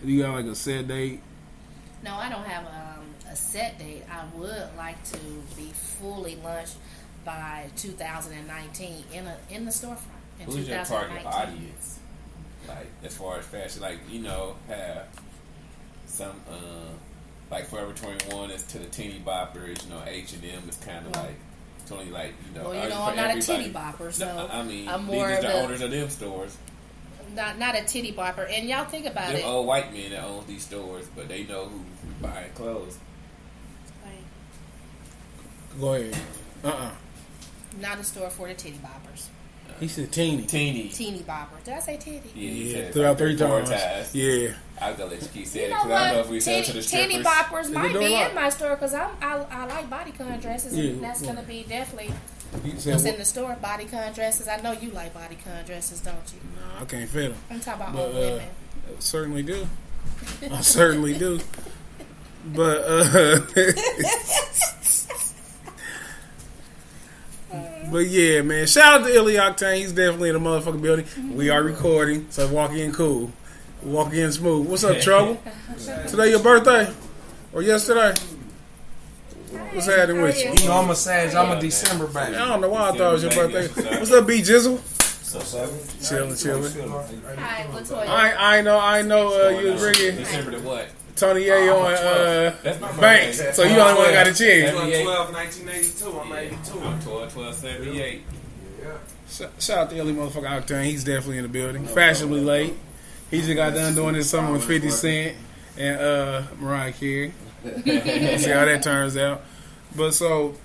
Do you got like a set date? No, I don't have a set date. I would like to be fully launched by 2019 in the storefront. In Who's your 2019. target audience? Like as far as fashion, like have some like Forever 21 is to the teeny boppers. H&M is kind of like it's only like Well, are I'm for not a everybody? titty bopper, so No, I mean I'm these more is of the the owners of them stores. not a titty bopper. And y'all think about Them it. old white men that own these stores, but they know who's buying clothes. Like, Go ahead. not a store for the titty boppers. He said teeny. Teeny bopper. Did I say titty? Yeah, throughout 3 times. Yeah. I was gonna let you keep saying You it know because I don't know what? if we sell to the strippers. Teeny boppers might doing be a lot. in my store because I like bodycon dresses, and Yeah. that's gonna be definitely You said what's what? in the store. Bodycon dresses. I know you like bodycon dresses, don't you? Nah, I can't fit them. I'm talking about But, old women. I certainly do. I certainly do. But but yeah, man. Shout out to Illy Octane. He's definitely in the motherfucking building. We are recording, so walk in cool, walk in smooth. What's up, Trouble? Today your birthday or yesterday? What's happening with you? You know, I'm a Sag. I'm a December baby. I don't know why I thought it was your birthday. What's up, B Jizzle? Chilling. Hi, Latoya. I know. You was bringing December to what? Tony Yayo and That's my Banks, birthday. so you only one got a chance. 12, 1982. I'm 82. I'm 12/78. Shout out to Illy motherfucker Octane. He's definitely in the building. Fashionably late. He just got done doing this summer with 50 Cent and Mariah Carey. See how that turns out. But so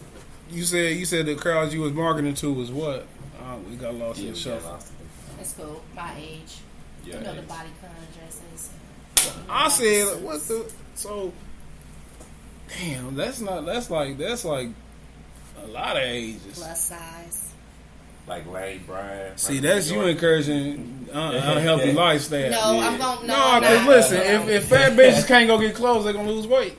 you said the crowds you was marketing to was what? We got lost in the shuffle. It's cool. My age. Yeah, You know the age. bodycon dresses. I said, what the? So, damn, that's like a lot of ages. Plus size. Like Lane Bryant. See, that's you encouraging unhealthy lifestyle. No, Yeah. I'm going. No, because listen, if fat bitches can't go get clothes, they're gonna lose weight.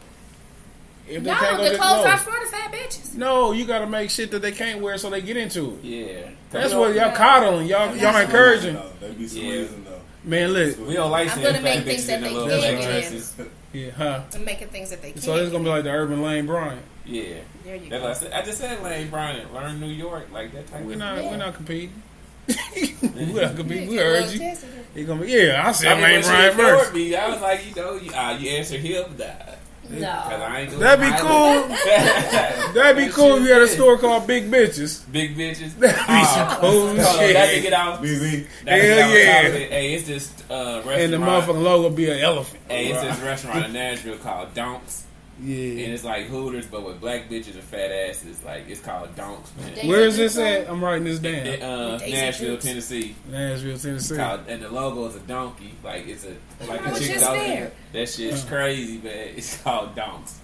If they can't go the get clothes are for the fat bitches. No, you gotta make shit that they can't wear so they get into it. Yeah. That's what y'all coddling. Y'all encouraging. They be some Yeah. reason though. Man, look. We don't like I'm seeing gonna make fat things bitches that in the they little can black get in. dresses. Yeah, huh? I'm making things that they can. So it's gonna be like the Urban Lane Bryant. Yeah. There you That's go. what I said. I just said Lane Bryant. Learn New York. Like that type We're of not competing. We're not competing. We Get a heard little you. tested. He gonna be, yeah, I said I mean, Lane when she Bryant ignored first. me, I was like, you answer him. Cause No. I ain't gonna That'd be highlight- cool. That'd be cool if you had a store called Big Bitches. Big bitches. That'd be some cool Hold on, that can shit. get out. BB. That can get Hell out yeah. top of it. Hey, it's this restaurant. And the motherfucking logo be an elephant. Hey, it's this restaurant in Nashville called Donks. And Yeah. it's like Hooters, but with black bitches and fat asses. Like, it's called Donks, man. Where is this at? I'm writing this down. Nashville, Jukes. Tennessee. Nashville, Tennessee. And the logo is a donkey. Like, it's a I was chick just donkey. there. That shit's crazy, man. It's called Donks.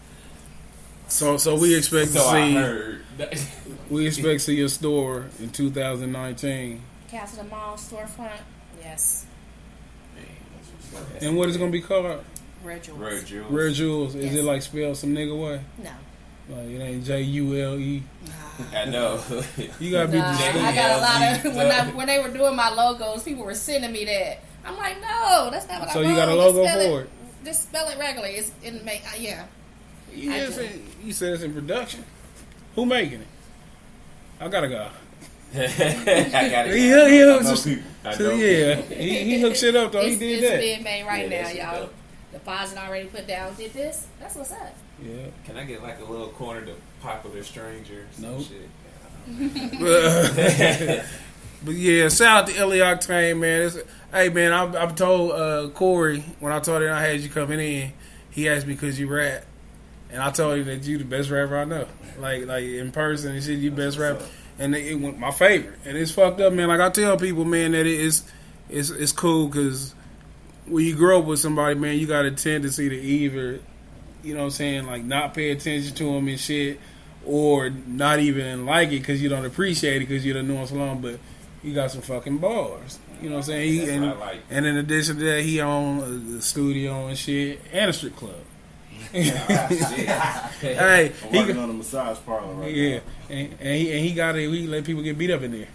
So we expect to So I see heard. we expect to see your store in 2019. Castle Mall storefront. Yes. And what is it gonna be called? Rare jewels. Rare Jewels. Rare Jewels. Is Yes. it like spelled some nigga way? No. Like it ain't Jule. I know. You gotta be Nah, distinct. I got a lot of when they were doing my logos, people were sending me that. I'm like, no, that's not what I So wrote. you got a Just logo spell for it? Just spell it regularly. It's in make. Yeah. You, I just do. said, you said it's in production. Who making it? I gotta go. I got He it. hooks know us- people. I so know. yeah, he hooked shit up though. He did it's that. being made right Yeah, now, that's y'all. dope. Deposit already put down. Did this? That's what's up. Yeah. Can I get like a little corner to Popular Stranger? Some Nope. shit. But yeah, shout out to Illy Octane, man. Hey man, I've told Corey when I told him I had you coming in, he asked me because you rap, and I told him that you the best rapper I know. Like in person and shit, you best rapper, and it went my favorite. And it's fucked up, man. Like I tell people, man, that it's cool because when you grow up with somebody, man, you got a tendency to either, you know what I'm saying, like not pay attention to them and shit, or not even like it because you don't appreciate it because you don't know him so long, but he got some fucking bars. You know what I'm saying? That's what I like. And in addition to that, he own a studio and shit and a strip club. Hey, I'm working on a massage parlor right yeah, and he got it. We let people get beat up in there.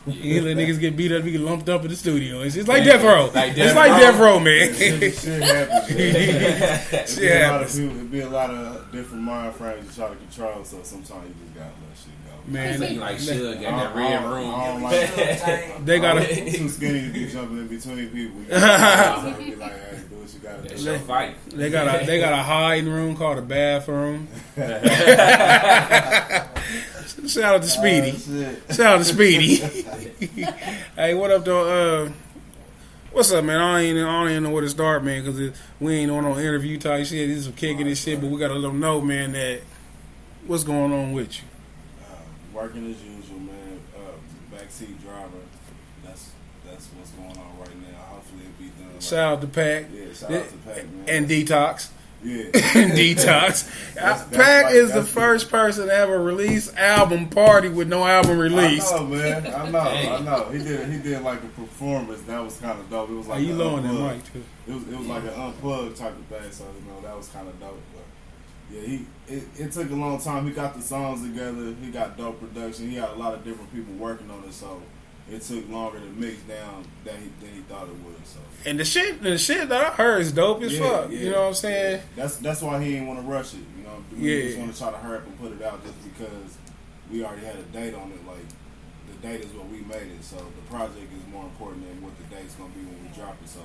He let niggas get beat up, we get lumped up in the studio. It's like death row. Like It's Death like Row. death row, man. now. Shit happens. Shit It'd happens. be a lot of different mind frames to try to control, so sometimes you just gotta let shit go. Man, You like Suge got that I red don't room. like they got I'm a too skinny to be jumping in between people. You know, be like, hey, do what you gotta That's do. your fight. they got a hiding room called a bathroom. Shout out to Speedy. Shit. Shout out to Speedy. Hey, what up, though? What's up, man? I don't even know where to start, man, because we ain't on no interview type shit. This is kicking this shit, but we got to let them know, man, that what's going on with you. working as usual, man. Backseat driver. That's what's going on right now. Hopefully it'll be done. Shout out to Pac. Yeah, shout out to Pac, man. And Detox. Yeah. And Detox. Pac is the first person to ever release album party with no album release. I know, man. I know. He did like a performance that was kind of dope. It was like you blowing that mic too? It was like an unplugged type of thing. So that was kind of dope. But yeah, it took a long time. He got the songs together. He got dope production. He had a lot of different people working on it. So it took longer to mix down than he thought it would. So. And the shit that I heard is dope as fuck. Yeah, you know what I'm saying? That's why he didn't want to rush it. You know, we just want to try to hurry up and put it out just because we already had a date on it. Like the date is what we made it. So the project is more important than what the date's gonna be when we drop it. So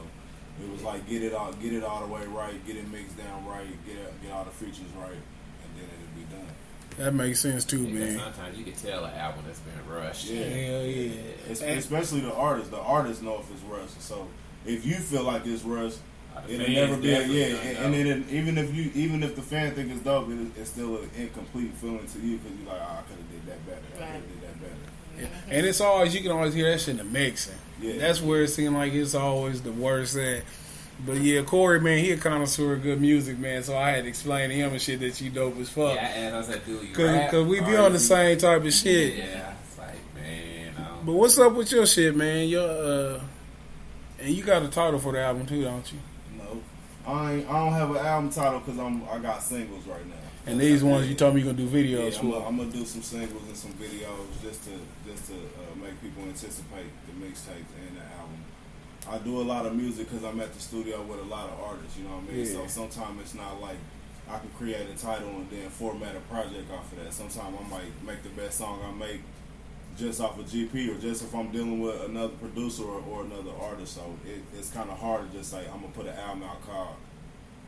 it was like get it all the way right, get it mixed down right, get all the features right, and then it'll be done. That makes sense too, man. Sometimes you can tell an album that's been rushed. Yeah, hell yeah. Especially the artists. The artists know if it's rushed. So if you feel like it's rushed, it'll fans never be. definitely And then even if the fan think it's dope, it's still an incomplete feeling to you because you're like, I could have did that better. I could have did that better. And it's always, you can always hear that shit in the mixing. Yeah. That's where it seems like it's always the worst at. But yeah, Corey, man, he a connoisseur of good music, man. So I had to explain to him and shit that you dope as fuck. Yeah, and I was like, dude, you Cause we be on the same type of shit. Yeah, it's like, man. But what's up with your shit, man? And you got a title for the album too, don't you? No, I don't have an album title because I got singles right now. And these ones you told me you gonna do videos for. I'm gonna do some singles and some videos just to make people anticipate the mixtapes and the album. I do a lot of music because I'm at the studio with a lot of artists, you know what I mean? Yeah. So sometimes it's not like I can create a title and then format a project off of that. Sometimes I might make the best song I make just off of GP or just if I'm dealing with another producer or another artist. So it's kind of hard to just say, I'm going to put an album out called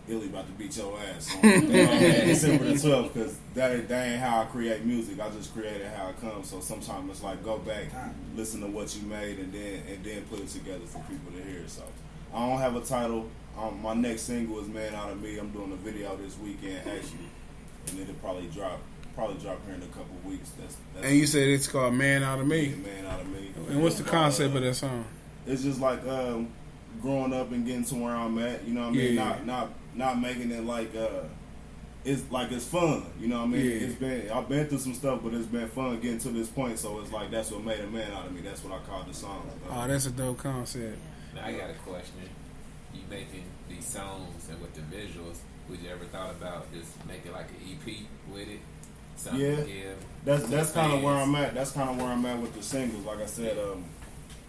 Illy About to Beat Your Ass on December the 12th because that ain't how I create music. I just create it how it comes. So sometimes it's like go back, listen to what you made, and then put it together for people to hear. So I don't have a title. My next single is Man Out of Me. I'm doing a video this weekend actually, and it'll probably drop here in a couple weeks. That's and you said it's called Man Out of Me. Yeah, Man Out of Me. And what's the concept of that song? It's just like growing up and getting to where I'm at. You know what I mean? Yeah. Not making it like it's fun. You know what I mean? Yeah. I've been through some stuff, but it's been fun getting to this point. So it's like that's what made a man out of me. That's what I call the song. Oh, that's a dope concept. Now I got a question. You making these songs and with the visuals, would you ever thought about just making like an EP with it? Something That's kind of where I'm at. That's kind of where I'm at with the singles. Like I said,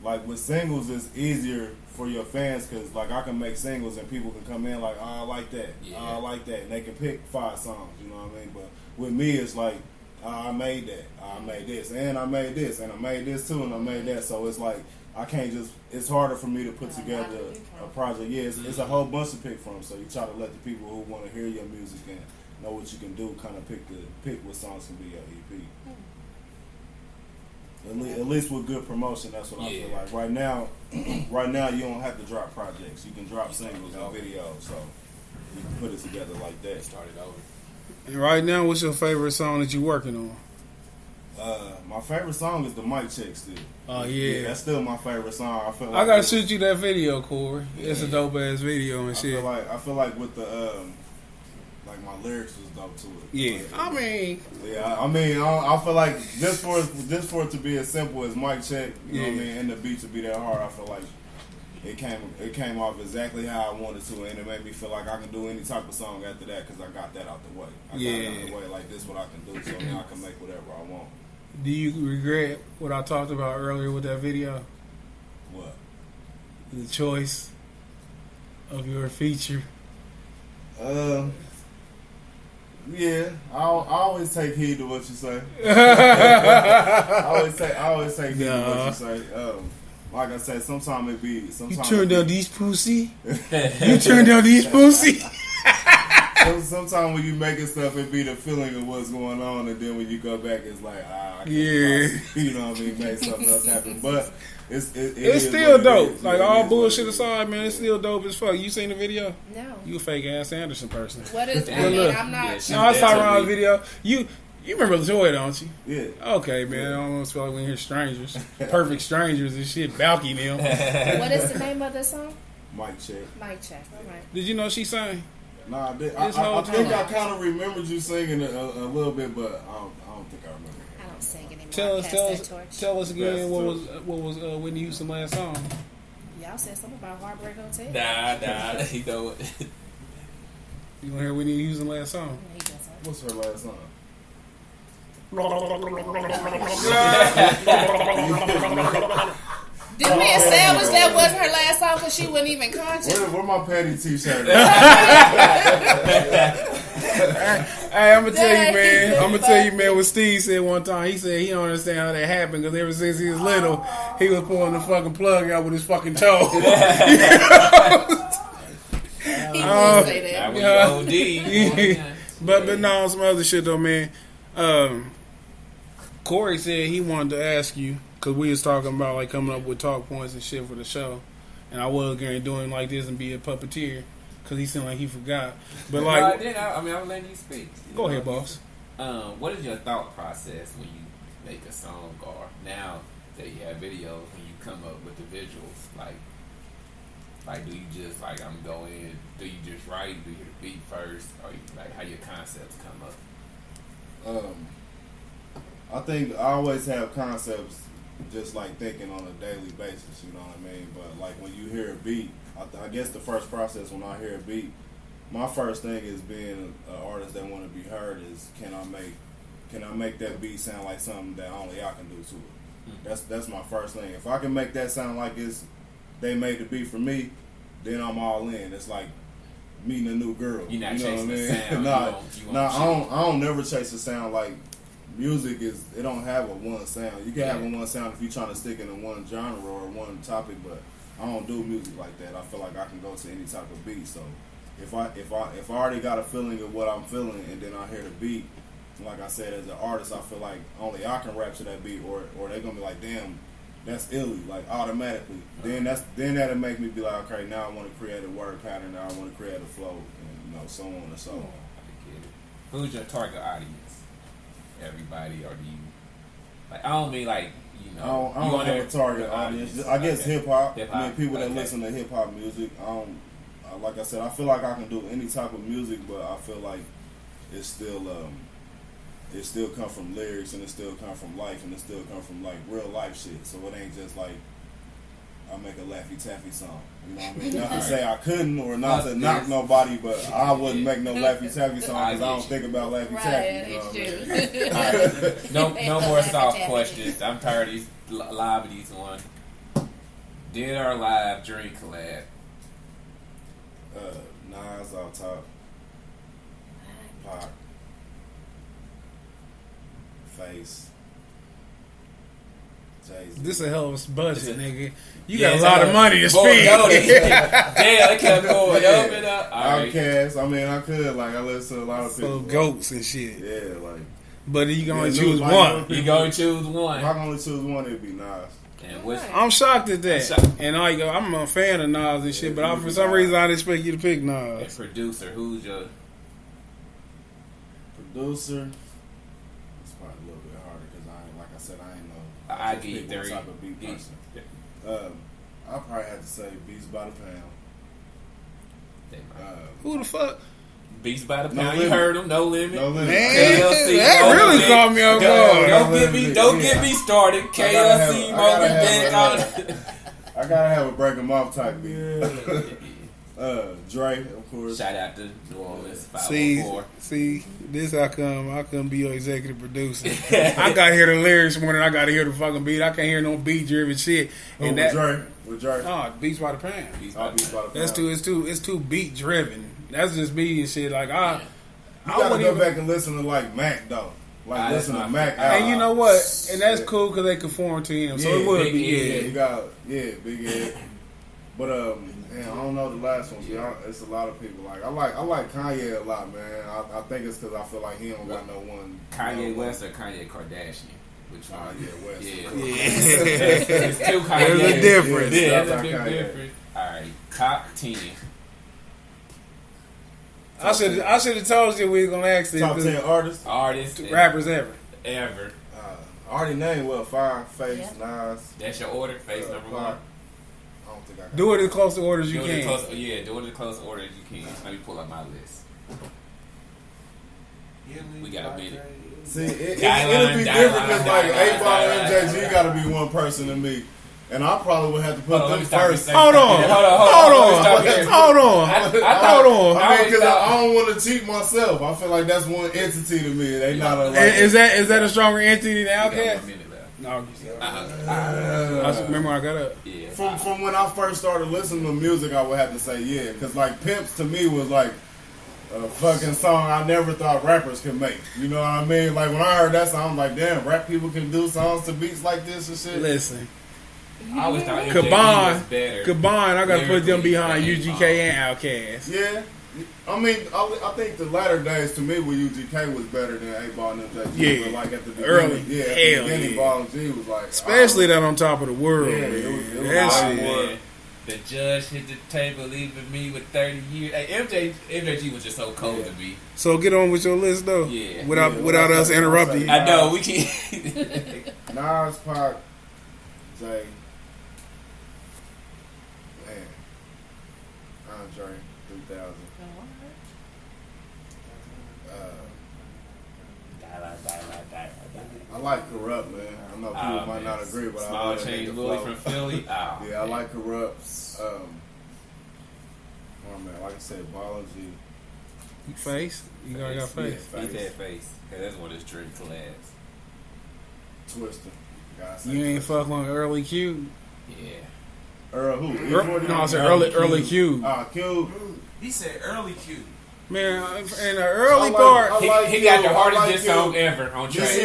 like with singles, it's easier for your fans because like I can make singles and people can come in like, oh, I like that, I like that, and they can pick 5 songs. You know what I mean? But with me, it's like I made that, I made this, and I made this, and I made this too, and I made that. So it's like I can't just. It's harder for me to put together a project. Yeah, it's a whole bunch to pick from. So you try to let the people who want to hear your music and know what you can do, kind of pick what songs can be your EP. At least with good promotion, that's what I feel like. Right now, you don't have to drop projects. You can drop singles and videos, so you can put it together like that. Start it over. And right now, what's your favorite song that you're working on? My favorite song is the Mic Check still. Oh yeah, that's still my favorite song. I feel like I gotta shoot you that video, Corey. It's a dope ass video and shit. I feel like with the like my lyrics was dope to it. Yeah, I feel like just for it to be as simple as Mic Check, you know what I mean, and the beat to be that hard, I feel like it came off exactly how I wanted to, and it made me feel like I can do any type of song after that because I got that out the way. I got it out the way, like this what I can do, so now I can make whatever I want. Do you regret what I talked about earlier with that video? What? The choice of your feature. Yeah, I always take heed to what you say. I always take heed to what you say. Like I said, sometimes it be. You turn down these pussy. You turn down these pussy. Sometimes when you making stuff, it be the feeling of what's going on, and then when you go back, it's like, I can't you know what I mean, make something else happen. But it's still dope. Like all bullshit aside, man, it's still dope as fuck. You seen the video? No. You a fake ass Anderson person. What is? I mean, I'm not. No, I saw around the video. You remember LaToya, don't you? Yeah. Okay, man. I almost feel like we hear strangers. Perfect strangers and shit. Balky them. What is the name of the song? Mic check. Mic check. All right. Did you know she sang? Nah, I did. This whole I think time. I kind of remembered you singing a little bit, but I don't think I remember. I don't sing anymore. Tell Pass us, that torch. tell us again Pass what was Whitney Houston's last song? Y'all said something about Heartbreak Hotel. Nah. You know what? You gonna hear Whitney Houston's last song? He doesn't. What's her last song? Did we establish that wasn't her last song because she wasn't even conscious? Where my Patty t-shirt? Hey, I'm gonna tell you, man. What Steve said one time, he said he don't understand how that happened because ever since he was little, he was pulling the fucking plug out with his fucking toe. He would say that. That was OD. But no, on some other shit though, man. Corey said he wanted to ask you because we was talking about like coming up with talk points and shit for the show, and I was going to do him like this and be a puppeteer because he seemed like he forgot. But like, I was letting you speak. Go ahead, boss. What is your thought process when you make a song, or now that you have videos, when you come up with the visuals? Like, do you just I'm going? Do you just write? Do you hear the beat first, or like how your concepts come up? I think I always have concepts just like thinking on a daily basis, you know what I mean? But like when you hear a beat, I guess the first process when I hear a beat, my first thing is being an artist that want to be heard is can I make that beat sound like something that only I can do to it? That's my first thing. If I can make that sound like they made the beat for me, then I'm all in. It's like meeting a new girl. You're not you know chasing what I mean? the sound. I don't never chase the sound. Like music it don't have a one sound. You can have a one sound if you're trying to stick in a one genre or one topic, but I don't do music like that. I feel like I can go to any type of beat. So if I already got a feeling of what I'm feeling and then I hear the beat, like I said, as an artist, I feel like only I can rap to that beat, or they're gonna be like, damn, that's Illy, like automatically. Then that'll make me be like, okay, now I want to create a word pattern, now I want to create a flow, and so on and so on. I get it. Who's your target audience? Everybody, or do you I don't mean like I don't have a target audience. I guess hip hop. I mean, people that listen to hip hop music. Like I said, I feel like I can do any type of music, but I feel like it still come from lyrics, and it still come from life, and it still come from like real life shit. So it ain't just like I make a Laffy Taffy song. You know what I mean? Not to say I couldn't or not to knock nobody, but I wouldn't make no Laffy Taffy song because I don't think about Laffy Taffy. You know what I mean? No more soft questions. I'm tired of these live these ones. Dead or Alive dream collab? Nas off top. Pac. Face. Jay-Z. This a hell of a budget, nigga. You got a lot of money to spend. Damn, it kept going up and up. Outcast. I mean, I could. Like, I listen to a lot of people. Goats and shit. Yeah, like. But you can only choose one. You gonna choose one. If I can only choose one, it'd be Nas. And I'm shocked at that. And I'm a fan of Nas and shit, but for some reason I didn't expect you to pick Nas. And producer, who's your producer? It's probably a little bit harder because like I said, I ain't know. I give you 30. Type of beat person. I probably have to say Beats by the Pound. Who the fuck? Beats by the No Pound. You Limit. heard him? No Limit. No Limit. Man, KLC, that no really limit. caught me off guard. Don't get me started. KLC, Moby Dick. I gotta have a break 'em off type beat. Dre, of course. Shout out to New Orleans 504. See, this I come be your executive producer. I gotta hear the lyrics more than I gotta hear the fucking beat. I can't hear no beat driven shit. And with Dre. Oh, Beats by the Pound. Beats by the Pound. That's it's too beat driven. That's just me and shit. Like I gotta wouldn't go even back and listen to like Mac though. Like listen to Mac. And you know what? And that's cool because they conform to him. So it would be You got Big Ed. But man, I don't know the last one. It's a lot of people. Like I like Kanye a lot, man. I think it's because I feel like he don't got no one. Kanye West or Kanye Kardashian? Which one? Kanye West. Yeah. It's two Kanye. There's a difference. Yeah, there's a big difference. All right, top 10. I should have told you we were gonna ask this. Top 10 artists. Rappers ever. Ever. I already named Face, Nas. That's your order. Face number one. I don't think I got Do it as close to order as you can. Do it as close order as you can. Let me pull up my list. We got a minute. See, it'll be different because like 8-Ball and MJG got to be one person to me. And I probably would have to put them first. Hold on. I mean, because I don't want to cheat myself. I feel like that's one entity to me. They not a. Is that a stronger entity than Outkast? No. I remember I got up. Yeah. From when I first started listening to music, I would have to say yeah, because like Pimps to me was like a fucking song I never thought rappers could make. You know what I mean? Like when I heard that song, I'm like, damn, rap people can do songs to beats like this and shit. Listen. I always thought Combine, was better. I gotta put them behind UGK and Outkast. Yeah. I mean, I think the latter days to me with UGK was better than 8-Ball and MJG. Yeah. But like at the beginning, Early. yeah, at the beginning, Yeah. Ball and G was like, Especially that On Top of the World. Yeah, Man. it was That like shit. more. The judge hit the table, leaving me with 30 years. Hey, MJG was just so cold to me. So get on with your list though. Yeah. Without us interrupting you. I know we can't. Nas, Pac, Jay, man, Andre 3000. I like Corrupt, man. I know people might not agree, but Small I like Change that Willie flow. from Philly. Oh, Yeah, I like Corrupt. Oh man, like I said, biology. Face? You gotta got face. Yeah, He said face. Cause that's one of his dream collabs. Twister. Gotta say You ain't Twister. fuck on Early Q. Yeah. Who? No, I said Early Q. Q. He said early Q. Man, in the early I part, like He got Q. the hardest I like diss Q. song ever on track. Yes, he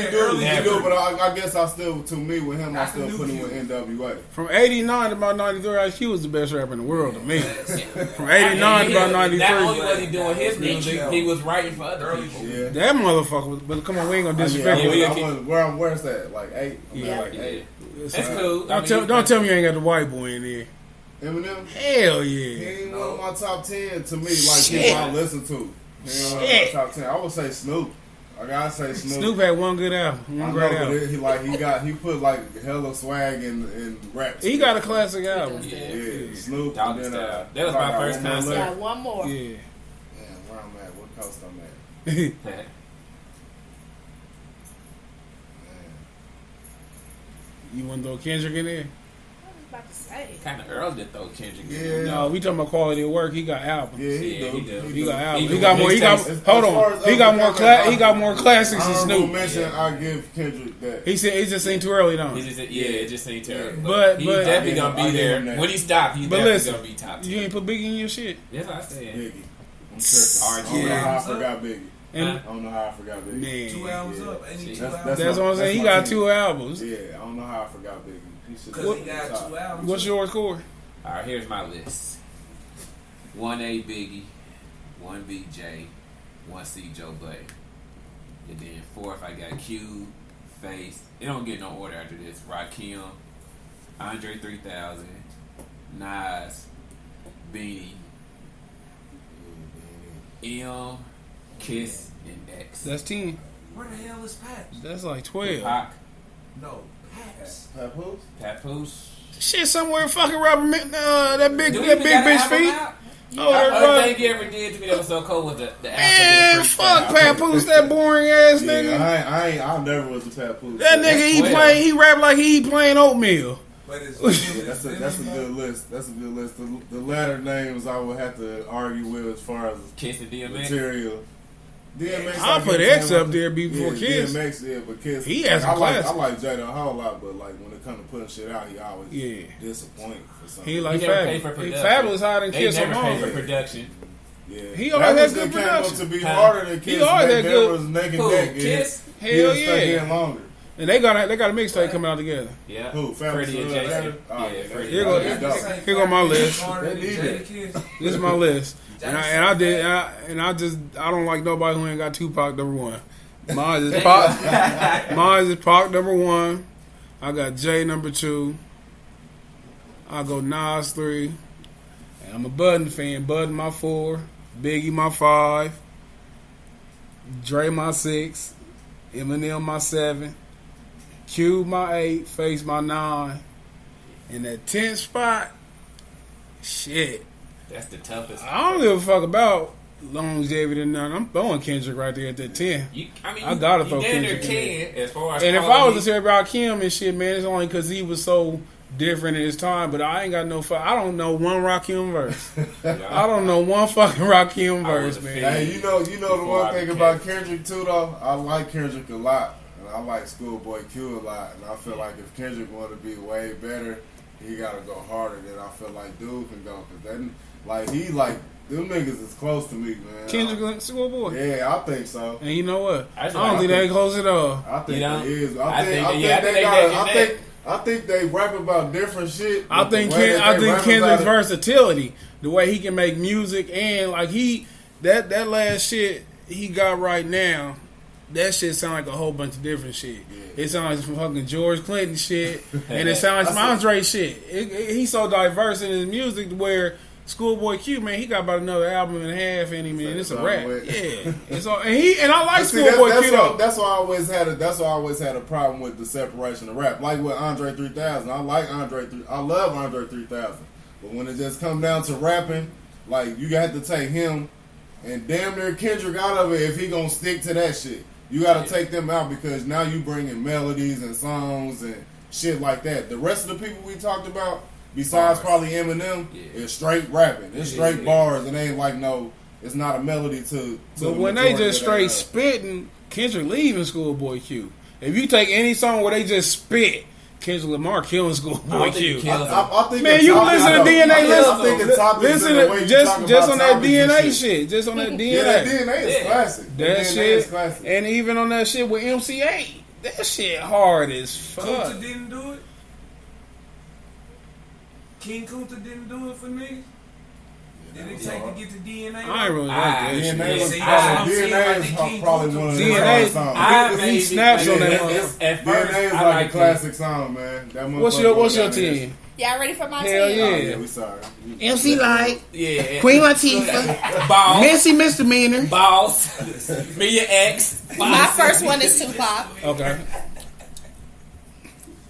Ever. do, but I guess I still, to me, with him, I That's still the put new him with NWA. from 89 to about 93, IQ was the best rapper in the world to me. From 89 to about Not only 93. was he doing his music, he was writing for other people. Yeah. That motherfucker was, but come on, we ain't gonna disrespect him. Where's that? Like 8? Yeah. Like 8. That's cool. Don't tell me you ain't got the white boy in there. Eminem? Hell He yeah. ain't one of my top 10 to me, like people I listen to. He ain't one of my top 10. I would say Snoop. I gotta say Snoop. Snoop had one good album, I one know, great but album. he put like hella swag in rap. He got a classic album. Yeah, Snoop. Dog and then, style. That was my first One More concert. Yeah, Lick. one more. Yeah. Damn, where I'm at? What coast I'm at? Man. You want to throw Kendrick in there? About to say. Kind of early to throw Kendrick in. Yeah. No, we talking about quality of work. He got albums. Yeah, he Yeah, do. he do. He got albums. He He got more. He got. As Hold far on. as He got more. upcoming He got more classics than Honorable Snoop. mention, Yeah. I give Kendrick that. He said he just ain't too early though. He just, it just ain't terrible. But- he's but- definitely I gonna give be him there. that. When he stopped, he's But definitely listen, gonna be top 10. You ain't put Biggie in your shit. That's what I said. Biggie. I'm tripping. R.G. I don't know how I Yeah. forgot Biggie. And I don't know how I forgot Biggie. 2 man, albums Yeah. up. Ain't he 2 That's- albums? that's what I'm saying. He my got team. 2 albums. Yeah, I don't know how I forgot Biggie. He should Because he got 2 albums. What's yours, Corey? All right, here's my list: 1A Biggie, 1B J, 1C Joe Budden, and then 4th I got Q, Face. It don't get no order after this. Rakim, Andre 3000, Nas, Beanie, M, Kiss, and X. That's 10. Where the hell is Paps? That's like 12. Pac, No, Paps. Papoose? Papoose. Shit, somewhere fucking Robert. That big Do we that even big got an bitch album feet. out? Oh, that Only Rob- thing he ever did to me that was so cool was the Man, African fuck freestyle. Papoose, that boring ass Yeah, nigga. I never was a Papoose. That nigga, That's he rap like he playing oatmeal. But it's Yeah, that's a good list. That's a good list. The latter names I would have to argue with as far as Kiss and DMX. material. DMX, I'll I put give X him- up there before yeah, Kiss. DMX, yeah, but Kiss. He has I some like classics. Jada a whole lot, but like when it comes to putting shit out, he always Yeah. disappoint for something. He like He never paid for Fabulous. production. Fabulous higher than They Kiss never on paid for all. production. yeah. He always had That good came up to production. be Huh? harder than Kiss. He always Back had then good- was neck and Who? neck. Kiss? Hell stuck yeah. in longer. And they got a mixtape coming out together. Yeah. Who? Fabulous Freddie and Jada? Jason. Oh, Yeah, yeah, Freddie. Here go- that's dope. here go my list. Harder than They need it. Jadakiss. This is my list. And I don't like nobody who ain't got Tupac number 1. Mine is Pac. Mine is Pac number 1. I got Jay number 2. I go Nas 3. And I'm a Budden fan. Budden my 4. Biggie my 5, Dre my 6, Eminem my 7, Cube my 8, Face my 9, and that 10th spot, shit. That's the toughest. I don't give a fuck about longevity or nothing. I'm throwing Kendrick right there at that 10. I gotta throw Kendrick in there. As far as and if I was to say about Kim and shit, man, it's only because he was so different in his time. But I ain't got no I don't know one Rakim verse. I don't know one fucking Rakim verse, man. Hey, you know the one thing about Kendrick too, though. I like Kendrick a lot, and I like Schoolboy Q a lot. And I feel like if Kendrick wanted to be way better, he gotta go harder than I feel like dude can go. Cause then, them niggas is close to me, man. Kendrick and Schoolboy. Yeah, I think so. And you know what? I don't think they close at all. I think they is. I think they rap about different shit. I think Kendrick's versatility, the way he can make music, and like that last shit he got right now, that shit sound like a whole bunch of different shit. Yeah. It sounds like some fucking George Clinton shit, and it sounds like some Andre shit. He's so diverse in his music where Schoolboy Q, man, he got about another album and a half in him, and it's a rap. Yeah, it's all, and I like Schoolboy Q though. That's why I always had a problem with the separation of rap, like with Andre 3000. I love Andre 3000, but when it just comes down to rapping, like you got to take him and damn near Kendrick out of it if he gonna stick to that shit. You got to take them out because now you bringing melodies and songs and shit like that. The rest of the people we talked about, besides probably Eminem, is straight rapping. It's straight bars. It ain't like it's not a melody to but when they just straight spitting, Kendrick leaving Schoolboy Q. If you take any song where they just spit, Kendrick Lamar killing Schoolboy Q. I think man, you can listen to DNA. Listen to just on that DNA shit. Just on that DNA. Yeah, that DNA is classic. That shit. And even on that shit with MC8, that shit hard as fuck. Kunta didn't do it. King Kunta didn't do it for me. Did it take to get to DNA? I ain't really like that shit. DNA is probably one of the best songs. He snaps on that motherfucker. DNA is like a classic song, man. What's your team? Y'all ready for my Hell team? yeah. We sorry. MC Light. Yeah. Queen Latifah. Boss. Messy Misdemeanor. Boss. Me your ex. My first one is Tupac. Okay.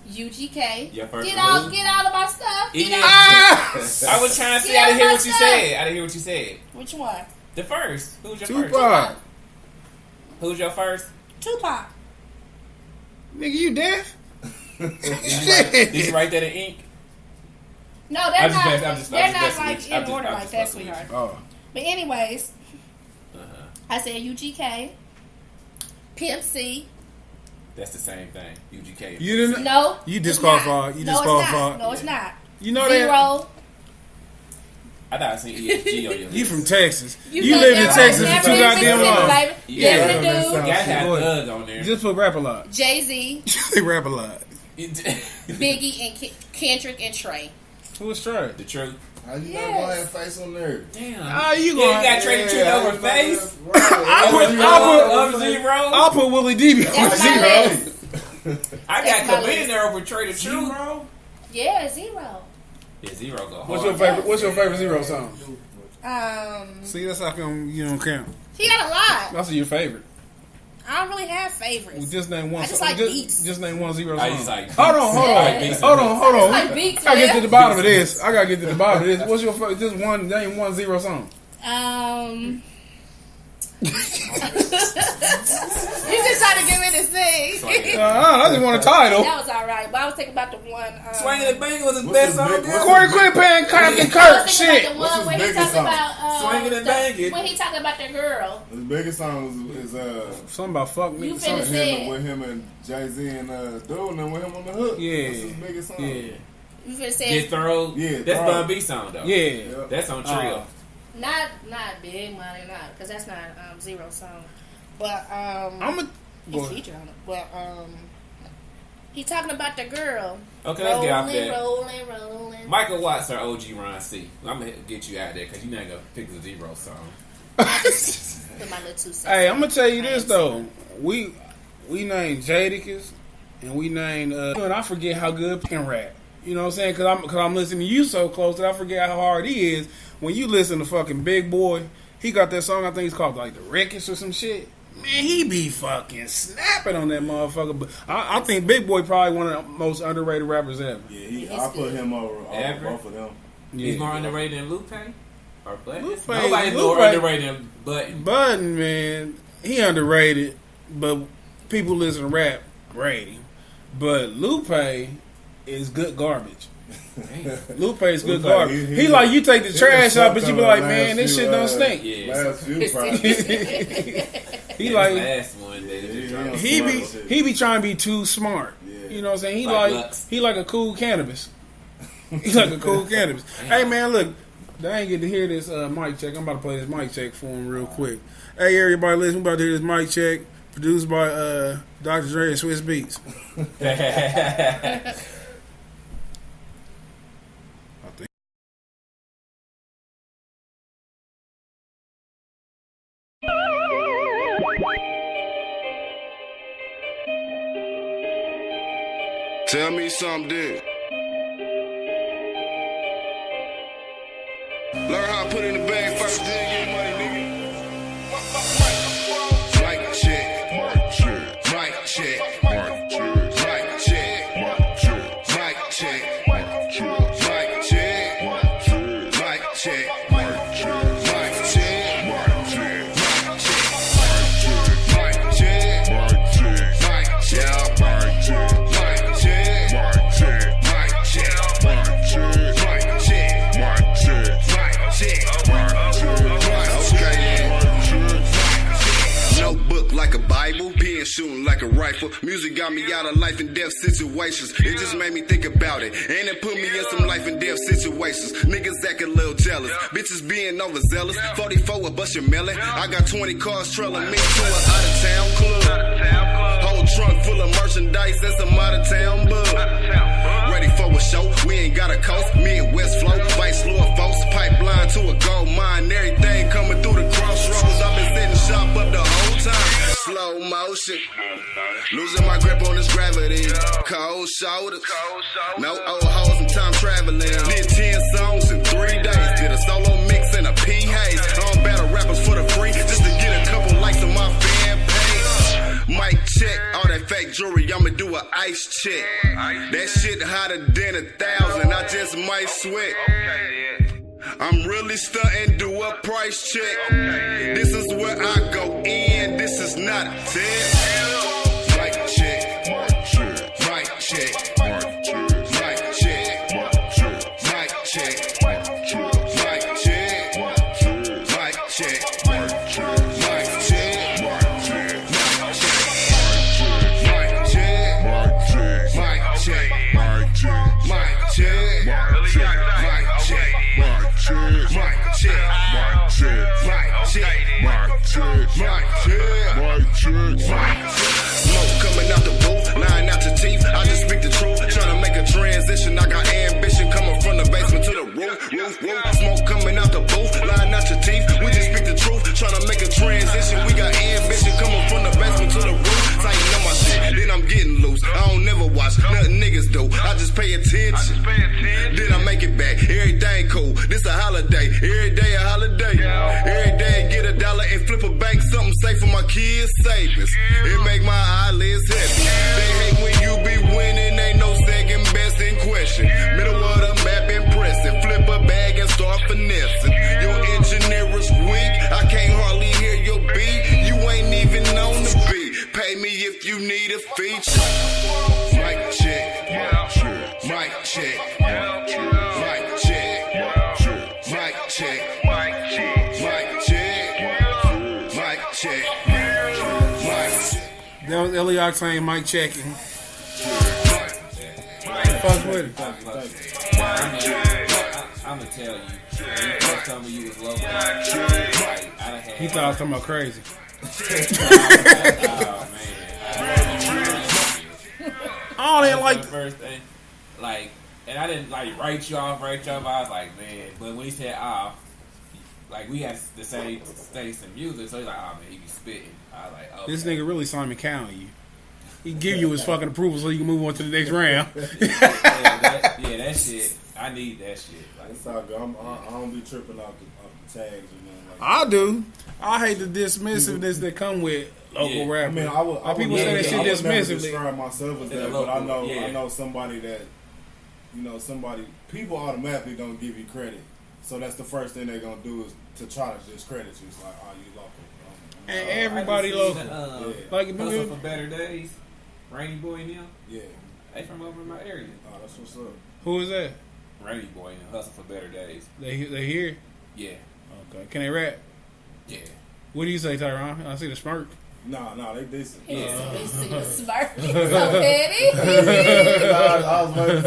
UGK. Your first Get one. out of my stuff. I was trying to say, I didn't hear what you said. I didn't hear what you said. Which one? The first. Who's your Tupac. first? Who's your first? Tupac. Nigga, you deaf? Did you write that in ink? No, they're not messing like with you. in order like that, sweetheart. Oh. But anyways, I said UGK, Pimp C. That's the same thing. UGK. You didn't? No. You disqualified. You disqualified. No, it's not. You know Zero. that? I thought I seen ESG on your list. You from Texas. You lived in Texas for too goddamn long. Yeah. Never You do. gotta have Thug on there. Just put Rap a Lot. Jay-Z, They rap a lot. Biggie, and Kendrick and Trey. Who was Trey? The truth. How you not gonna have face on there? Damn. How you You going? got Trey the Truth over face? I'll Over zero? I'll put Willie DB over That's my zero. list. I That's got my Chameleon list. there over Trey the Truth. Zero? Yeah, Zero. Yeah, zero go hard. What's your favorite Zero song? See, See, that's how come you don't count. he got a lot. That's your favorite. I don't really have favorites. Well, just name one. I just song. like beats. Just name one Zero I song. just like Hold on. Yeah. Hold on. like beats, I gotta get man. to the bottom of this. What's your favorite? Just one name, one Zero song. You just trying to get me to sing. I just want a title. That was alright, but I was thinking about the one. Swinging the Bang was his What's best his song. big- girl. Corey quit paying Captain I Kirk was thinking shit. about the What's one his where he biggest talking song? about Swinging and banging. when he talking about the girl. The biggest song is Something about fuck me. You something. finna say it. with him and Jay-Z and Dude, and with him on the hook. Yeah. That's his biggest song. Yeah. You finna say Get thorough. Yeah, That's Thorough. Bun B song though. Yeah. That's on Trio. not Big Money, not because that's not Zero song, but I'm a. he's featured on it. But he talking about the girl. Okay, let's get off that. Rolling. Michael Watts or OG Ron C. I'm gonna get you out there because you're not gonna pick the Zero song. Put my little 2 cents. Hey, I'm gonna tell you this though. We named Jadakiss and we named and I forget how good can rap. You know what I'm saying? Cause I'm listening to you so close that I forget how hard he is. When you listen to fucking Big Boy He got that song, I think it's called like The Wreckage or some shit. Man, he be fucking snapping on that motherfucker. But I think Big Boy probably one of the most underrated rappers ever. Yeah, I put him over both of them. Yeah, he's more underrated than Lupe or Button. Nobody's more underrated than Button. Button, man, he underrated, but people listen to rap, great. But Lupe is good garbage. Lupe is good garbage. He like, you take the trash out, but you be like, man, this shit don't stink. Yeah. Last few projects. He like, last one that he be trying to be too smart. Yeah. You know what I'm saying? He Like like a cool cannabis. He like a cool cannabis. Hey man, look, I ain't get to hear this mic check. I'm about to play this mic check for him real quick. Hey everybody, listen, we about to hear this mic check produced by Dr. Dre and Swiss Beats. Tell me something. Learn how to put in the bag first, then get money, nigga. Mic check. Mic check. Mic check. Mic check. Mic check. Mic check. Mic check. Mic check. Like a Bible, pen shooting like a rifle. Music got me out of life and death situations. It just made me think about it, and it put me in some life and death situations. Niggas acting a little jealous, bitches being overzealous. 44 a bust your melon. I got 20 cars trailing me to an out of town club. Whole trunk full of merchandise and some out of town bug. Ready for a show, we ain't got a coast. Me and West Flow, vice lord folks, pipeline to a gold mine. Everything coming through the crossroads. I've been setting shop up the whole time. Slow motion, losing my grip on this gravity. Cold shoulders, no old hoes and time traveling. Did 10 songs in 3 days. Did a solo mix and a P-Haze. I don't battle rappers for the free, just to get a couple likes on my fan page. Mic check, all that fake jewelry, I'ma do a ice check. That shit hotter than 1,000, I just might sweat. I'm really stunting, do a price check. This is where I go in, this is not a test. Mic check, mic check, mic check, mic check, mic check, mic check, mic check, mic Smoke coming out the booth, lying out your teeth. I just speak the truth, trying to make a transition. I got ambition coming from the basement to the roof. Smoke coming out the booth, lying out your teeth. We just speak the truth, trying to make a transition. We got ambition coming from the basement to the roof. Tighten up my shit, then I'm getting loose. I don't never watch nothing niggas do. I just pay attention. Then I make it back. Everything cool. This a holiday. Every day a holiday. Every day get $1 and flip a bank. Something safe for my kids' savings. It make my eyelids heavy. They hate when you be winning. Ain't no second best in question. Middle of the map impressive. Flip a bag and start finessing. Your engineer is weak. I can't hardly hear your beat. You ain't even on the beat. Pay me if you need a feature. Mic check. Mic check. Mic check. Mic check. Mic check. That was Illy Octane mic checking. Fuck with it. I'm gonna tell you. When you first told me you was local, He thought I was talking about crazy. Oh man. I didn't like first thing, like, and I didn't like write you off. I was like, man. But when he said, like we had the same taste in music, so he's like, man, he be spitting. I was like, okay. this nigga really Simon Cowell you. He give you his fucking approval so you can move on to the next round. that shit. I need that shit. Like, It's all good. I don't be tripping off the tags or nothing like that. I do. I hate the dismissiveness that come with local rappers. I mean, I would people never, say that shit I would never dismissively. describe myself as Yeah, that, but I local, know somebody that, people automatically don't give you credit. So that's the first thing they're gonna do is to try to discredit you. It's like, oh, you local. And everybody I local. just seen, Like, Hustle for Better Days, Rainy Boy and them. Yeah. They from over in my area. Oh, that's what's up. Who is that? Rainy Boy and Hustle for Better Days. They here? Yeah. Okay. Can they rap? Yeah. What do you say, Tyron? I see the smirk. Nah, they decent. He's so smart. He's so petty. I was waiting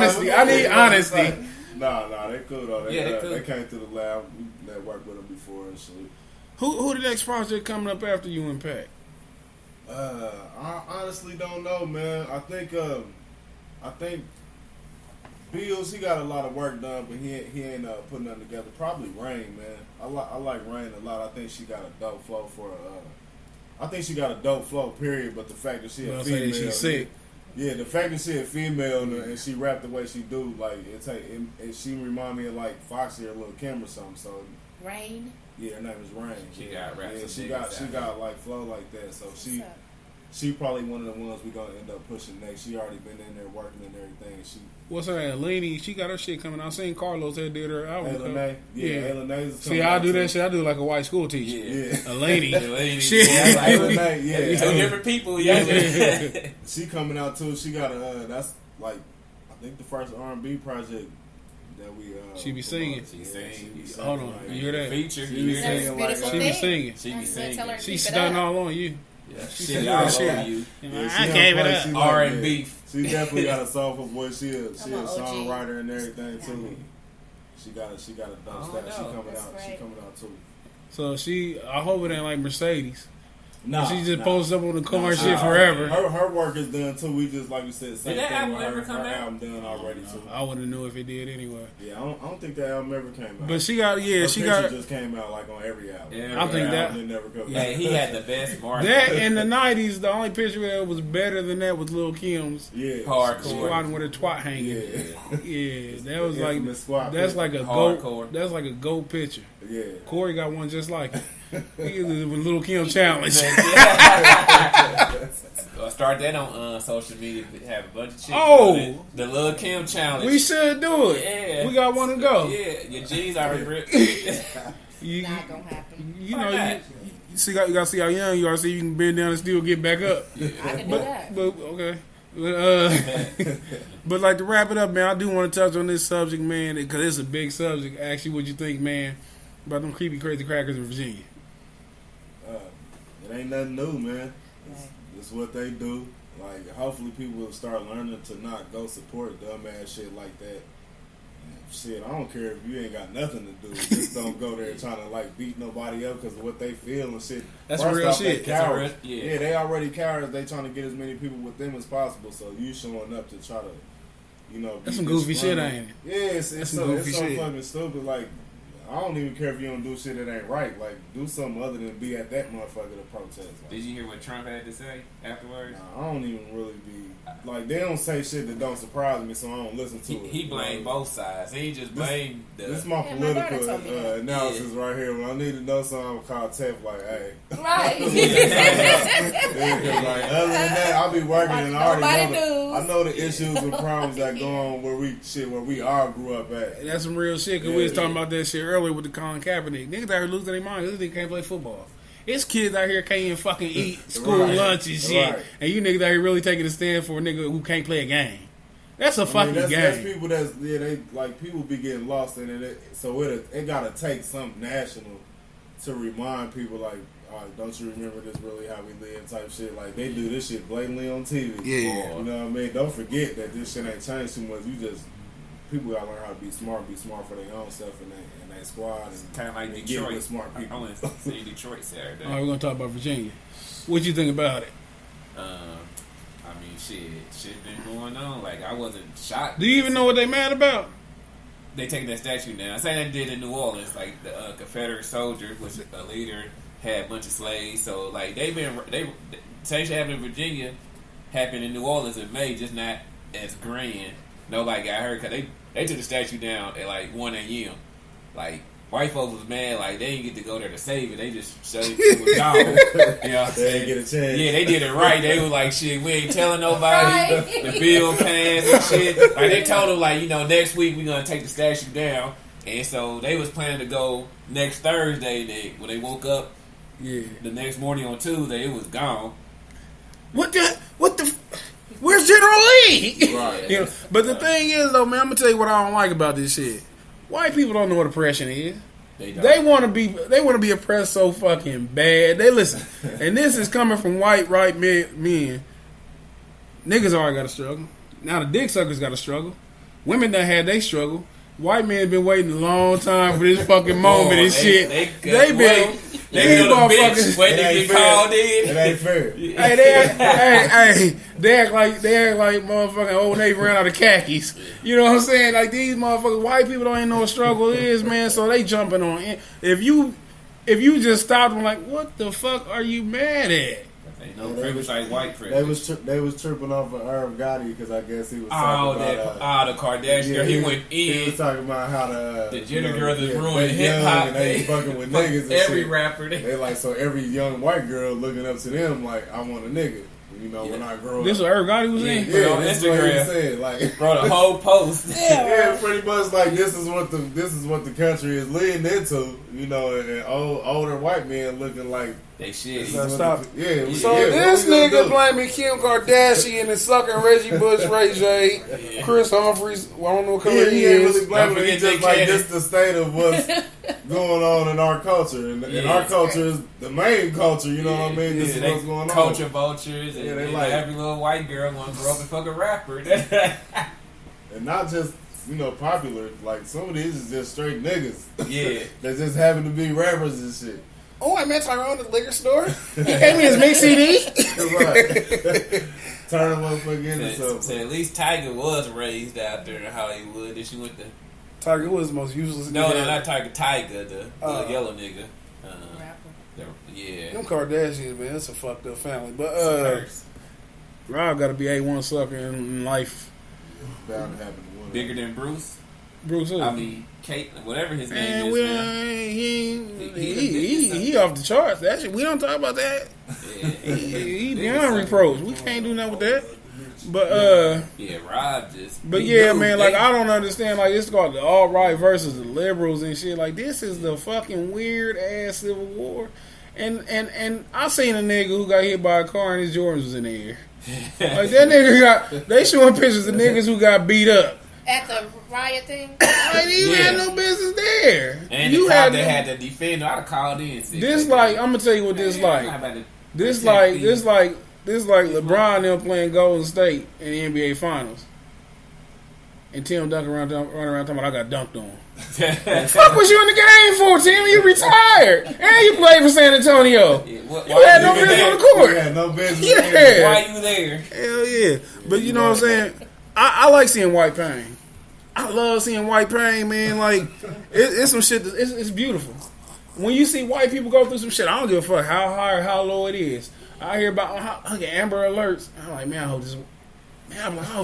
to see I need honesty. Nah, they cool though. They cool. They came through the lab. We worked with them before and shit. Who the next project coming up after you and Pac? I honestly don't know, man. I think Bills, he got a lot of work done, but he ain't putting nothing together. Probably Rain, man. I like Rain a lot. I think she got a dope flow period. But the fact that she a female, she's sick. Yeah, the fact that she a female and she rap the way she do, like she remind me of like Foxy or Lil' Kim or something. So Rain. yeah, her name is Rain. She got rap. Yeah, she got like flow like that. So she probably one of the ones we gonna end up pushing next. She already been in there working and everything. What's her name? Lenny. She got her shit coming out. I seen Carlos had did her album. Ayla Nay is See, I do that shit. I do like a white school teacher. Yeah. A lady. Shit. Ayla Nay, yeah. Two different people. Yeah. She coming out too. She got a that's like I think the first R&B project that we She be singing. She sing. Hold on, you hear that? Feature. She be singing like She be singing. She be singing. She's stunning all on you. Yeah. She Shit said all that shit. over you. I gave it up. R&B. She definitely got a soulful voice. She a OG. songwriter and everything too. She got a dope Oh, style. She no. coming That's out. right. She coming out too. So I hope it ain't like Mercedes. Nah, She just nah. posts up on the car and Nah, shit forever. Her work is done too. We just like we said, same that thing album with her. ever come Her out? album done already too. I wouldn't have knew if it did anyway. Yeah, I don't think that album ever came out. But she got Her she picture got just came out like on every album. Yeah, I think Her that- album didn't never come Yeah, out. he had the best market. that in the '90s. The only picture that was better than that was Lil' Kim's Yeah, Hardcore. squatting with her twat hanging. Yeah, Yeah, that was The like infamous squat that's picture. like a Hardcore. goat. That's like a goat picture. yeah. Corey got one just like it. He is with Lil' Kim challenge. Start that on social media. Have a bunch of chicks. Oh! doing it. The Lil' Kim challenge. We should do it. Yeah. We got one to go. Yeah, your jeans already ripped. You, Not gonna happen. you Why know, not? you see, you gotta see how young you are. See, if you can bend down and still get back up. I can do that. But okay. But like to wrap it up, man, I do want to touch on this subject, man, because it's a big subject. Actually, what you think, man, about them creepy, crazy crackers in Virginia? It ain't nothing new, man. It's what they do. Like, hopefully people will start learning to not go support dumbass shit like that. And shit, I don't care if you ain't got nothing to do. Just don't go there trying to, like, beat nobody up because of what they feel and shit. That's First real off, shit. They That's cowards. real- yeah. Yeah, they already cowards. They trying to get as many people with them as possible. So you showing up to try to, you know, That's be some goofy shit, disgruntled. ain't it? Yeah, it's That's so, some goofy it's so shit. fucking stupid. Like, I don't even care if you don't do shit that ain't right. Like, do something other than be at that motherfucker to protest. Like, Did you hear what Trump had to say afterwards? nah, I don't even really be like, they don't say shit that don't surprise me, so I don't listen to it. He blamed both sides. He just blamed This the. is my Yeah, my daughter political told me that. analysis right here. When I need to know something, I'm call Tef like, hey. Right. Yeah, 'cause, like, other than that, I'll be working and I already Nobody know knows. I know the issues and problems that go on where we all grew up at. That's some real shit, because we was talking about that shit earlier with the Colin Kaepernick. Niggas out here losing their mind. This nigga can't play football. It's kids out here can't even fucking eat school Right. lunch and shit. Right. And you niggas out here really taking a stand for a nigga who can't play a game. That's a fucking that's game. people they like people be getting lost in it. So it gotta take something national to remind people like, all right, don't you remember this really how we live type shit? Like they do this shit blatantly on TV. Yeah. You know what I mean? Don't forget that this shit ain't changed too much. People gotta learn how to be smart for their own stuff and their squad and Kind of like and get Detroit. with smart I people. went to see Detroit Saturday. All right, we're going to talk about Virginia. What you think about it? I mean, shit been going on. Like, I wasn't shocked. Do you even know what they mad about? They taking that statue down. Same they did in New Orleans. Like, the Confederate soldier was a leader, had a bunch of slaves. So, like, same shit happened in Virginia, happened in New Orleans in May, just not as grand. Nobody got hurt because they took the statue down at like 1 a.m. Like, white folks was mad, like, they didn't get to go there to save it. They just shut it was gone. You know what I'm saying? They didn't get a chance. Yeah, they did it right. They was like, shit, we ain't telling nobody. Right. The bill passed and shit. Like, they told them, like, next week we going to take the statue down. And so they was planning to go next Thursday. When they woke up the next morning on Tuesday, it was gone. What the where's General Lee? Right. But the thing is, though, man, I'm gonna tell you what I don't like about this shit. White people don't know what oppression is. They want to be oppressed so fucking bad. They listen, and this is coming from white right men. Niggas already got to struggle. Now the dick suckers got to struggle. Women done had they struggle. White men been waiting a long time for this fucking moment and shit. They been. They know the bitch waiting to get called in. It ain't fair. They act like motherfucking Old Navy ran out of khakis. You know what I'm saying? Like, these motherfuckers, white people don't even know what struggle is, man. So they jumping on it. If you just stop them, like, what the fuck are you mad at? Ain't no privilege like white privilege. They was tripping off of Irv Gotti because I guess he was talking about the Kardashian girl. He went in. He was talking about how the Jenner girls is ruining hip hop. And they fucking with niggas. And every shit. rapper. They like, so every young white girl looking up to them like, I want a nigga. When I grow up. This is what Irv Gotti was in? Yeah, on this Instagram. is what he said. Like, bro, the whole post. Yeah, pretty much like this is what the country is leading into. And older white men looking like they shit. Stop. Yeah. So this nigga blaming Kim Kardashian and sucking Reggie Bush, Ray J, Chris Humphries. I don't know what color he ain't is. really blaming. He's just like this the state of what's going on in our culture, and our culture is the main culture. You know what I mean? This is what's going on. Culture vultures, and they like every little white girl want to grow up and fuck a rapper, and not just popular. Like, some of these is just straight niggas. Yeah, that just happen to be rappers and shit. Oh, I met Tyrone at the liquor store. He gave me his mix CD. Right. Turn him up again or something. So at least Tiger was raised out there in Hollywood. Then she went to Tiger was the most useless. No, not Tiger. Tiger, the yellow nigga. Yeah. Them Kardashians, man, that's a fucked up family. But Rob got to be A1 sucker in life. Bound to happen. Bigger than Bruce. Bruce who? I mean, Kate, whatever his name is. He off the charts. That shit, we don't talk about that. Yeah. He beyond reproach. We can't do nothing with that. But Rob just. But yeah, man, like, I don't understand. Like, it's called the alt-right versus the liberals and shit. Like, this is the fucking weird ass civil war. And I seen a nigga who got hit by a car and his Jordans was in the air. Like, that nigga they showing pictures of niggas who got beat up at the riot thing. Like, you had no business there. And you had to defend. I'd have called in. This like, I'm gonna tell you what this like. This like LeBron them playing Golden State in the NBA Finals, and Tim Duncan running around talking about I got dunked on. Fuck was you in the game for, Tim? You retired and you played for San Antonio. Yeah, you had no business on the court. You had no business. Yeah. Why you there? Hell yeah. But you know what I'm saying? I like seeing white pain. I love seeing white pain, man. Like, it's some shit. It's beautiful. When you see white people go through some shit, I don't give a fuck how high or how low it is. I hear about I get Amber Alerts. I'm like, man, I hope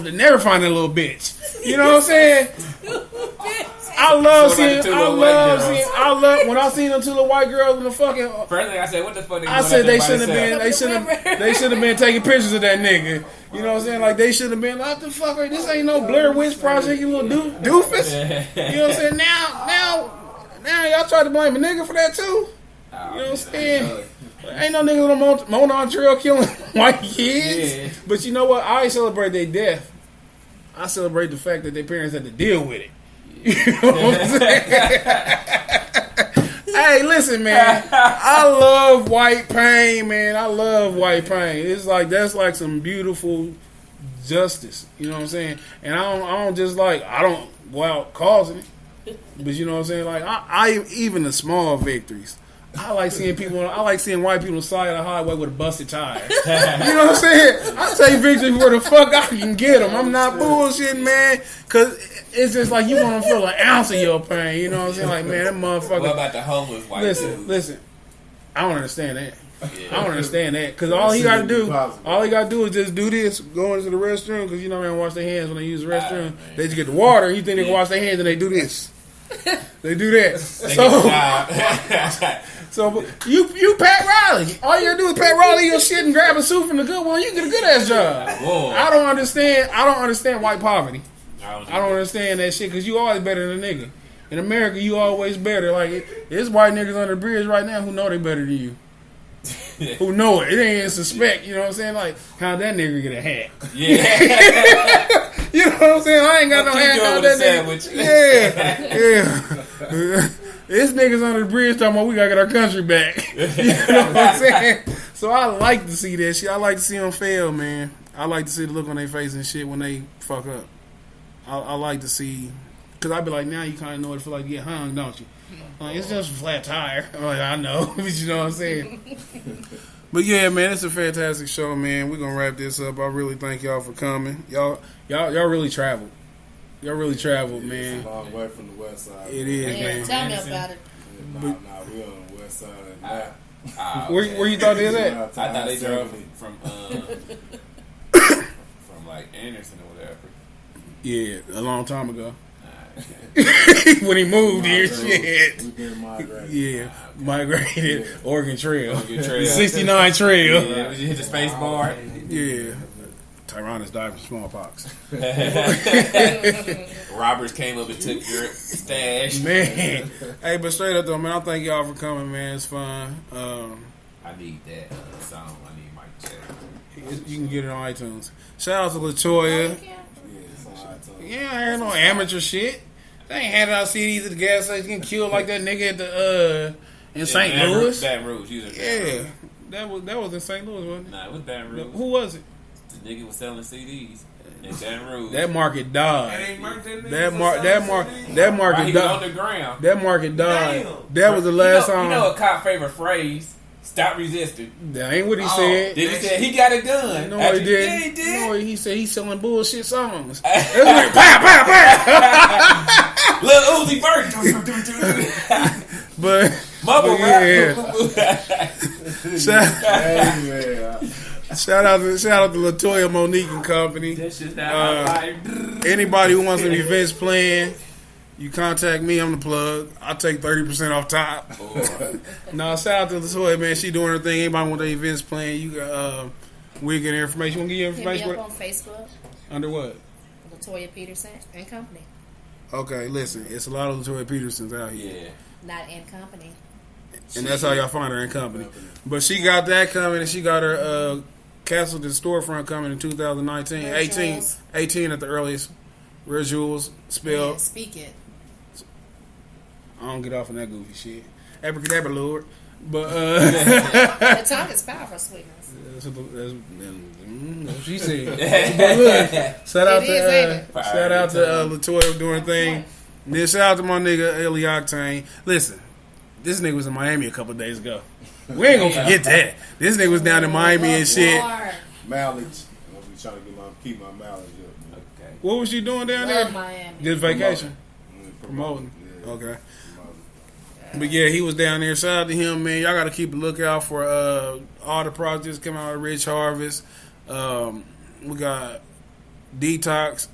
they never find that little bitch. You know what I'm saying? I love when I seen them two little white girls in the fucking. First thing I said, what the fuck? I said they shouldn't have been taking pictures of that nigga. You know what I'm saying? Like, they should have been like, the fuck, this ain't no Blair Witch Project, you little doofus. You know what I'm saying? Now y'all try to blame a nigga for that too. You know what I'm saying? Ain't no niggas on Mona Trail killing white kids. Yeah. But you know what? I ain't celebrate their death. I celebrate the fact that their parents had to deal with it. You know what I'm saying? Hey, listen, man. I love white pain, man. I love white pain. It's like, that's like some beautiful justice. You know what I'm saying? And I don't go out causing it. But you know what I'm saying? Like, I even the small victories. I like seeing white people on the side of the highway with a busted tire. You know what I'm saying? I take victory where the fuck I can get them. I'm not bullshitting, man. Because it's just like, you want to feel an ounce of your pain. You know what I'm saying? Like, man, that motherfucker. What about the homeless white dude? Listen. I don't understand that. I don't understand that because all he got to do is just do this, go into the restroom because you know they don't wash their hands when they use the restroom. They just get the water. And you think they can wash their hands and they do this. They do that. So you Pat Riley. All you gotta do is Pat Riley your shit and grab a suit from the good one. You get a good ass job. Whoa. I don't understand white poverty. I don't understand that shit because you always better than a nigga. In America, you always better. Like there's white niggas under the bridge right now who know they better than you. Who know it? It ain't even suspect. You know what I'm saying? Like how that nigga get a hat? Yeah. You know what I'm saying? I ain't got no hat. How that nigga? Yeah. This niggas under the bridge talking about we gotta get our country back. You know what I'm saying? So I like to see that shit. I like to see them fail, man. I like to see the look on their face and shit when they fuck up. I like to see, because I be like, now you kind of know what it feel like to get hung, don't you? Like, it's just a flat tire. I'm like, I know, but you know what I'm saying? But yeah, man, it's a fantastic show, man. We're gonna wrap this up. I really thank y'all for coming. Y'all really traveled. Y'all really traveled, man. It's a long way from the west side. It is, man. Tell me about it. Nah, we on the west side of that. Where you thought they was at? I thought they drove from like Anderson or whatever. Yeah, a long time ago. When he moved here, shit. We been migrated. Yeah, migrated. Yeah. Oregon Trail. Oregon Trail. The 69 Trail. Yeah, you hit the space bar. Yeah. Tyrannus died from smallpox. Roberts came up and took your stash. Man. Hey, but straight up though, man, I thank y'all for coming, man. It's fun. I need that song. I need my check. You can get it on iTunes. Shout out to LaToya. Yeah, I ain't no amateur shit. They ain't handing out CDs at the gas station getting killed like that nigga at the in St. Louis. Baton Rouge. Yeah. That was in St. Louis, wasn't it? Nah, it was Baton Rouge. Who was it? The nigga was selling CDs in Baton Rouge. That market died. That market Right, he was on died. the ground. That market died. Damn. That was the last You time. know a cop favorite phrase? Stop resisting. That ain't what he said. Did he say he got a gun? No, After- he didn't. Yeah, he did. No, he said he's selling bullshit songs. It's like, pow, pow, pow. Lil Uzi Vert. But Mumble rap. Shout out to LaToya, Monique and company. That shit's not my life. Anybody who wants some events planned, you contact me. I'm the plug. I'll take 30% off top. No, shout out to LaToya, man. She doing her thing. Anybody want their events planned, you got we get information. Want to give you Hit me information? up on Facebook, Under what? LaToya Peterson and Company. Okay, listen. It's a lot of LaToya Petersons out here. Yeah. Not in company. And that's how y'all find her in company. But she got that coming, and she got her Castleton storefront coming in 2019. Rare 18 Jewels. 18 at the earliest. Rare Jewels, spelled. Yeah, speak it. I don't get off on that goofy shit. Abracadabra, Lord. But, The tongue is powerful, sweetness. that's what she said. But look, shout out to LaToya doing thing. Then shout out to my nigga Illy Octane. Listen, this nigga was in Miami a couple of days ago. We ain't gonna forget that. This nigga was down in Miami and shit. Mileage. I'll be trying to keep my mileage up. Man. Okay. What was you doing down Love there? Miami. Just vacation. Promoting. Okay. But yeah, he was down there. Shout out to him, man. Y'all got to keep a lookout for all the projects coming out of Rich Harvest. We got Detox.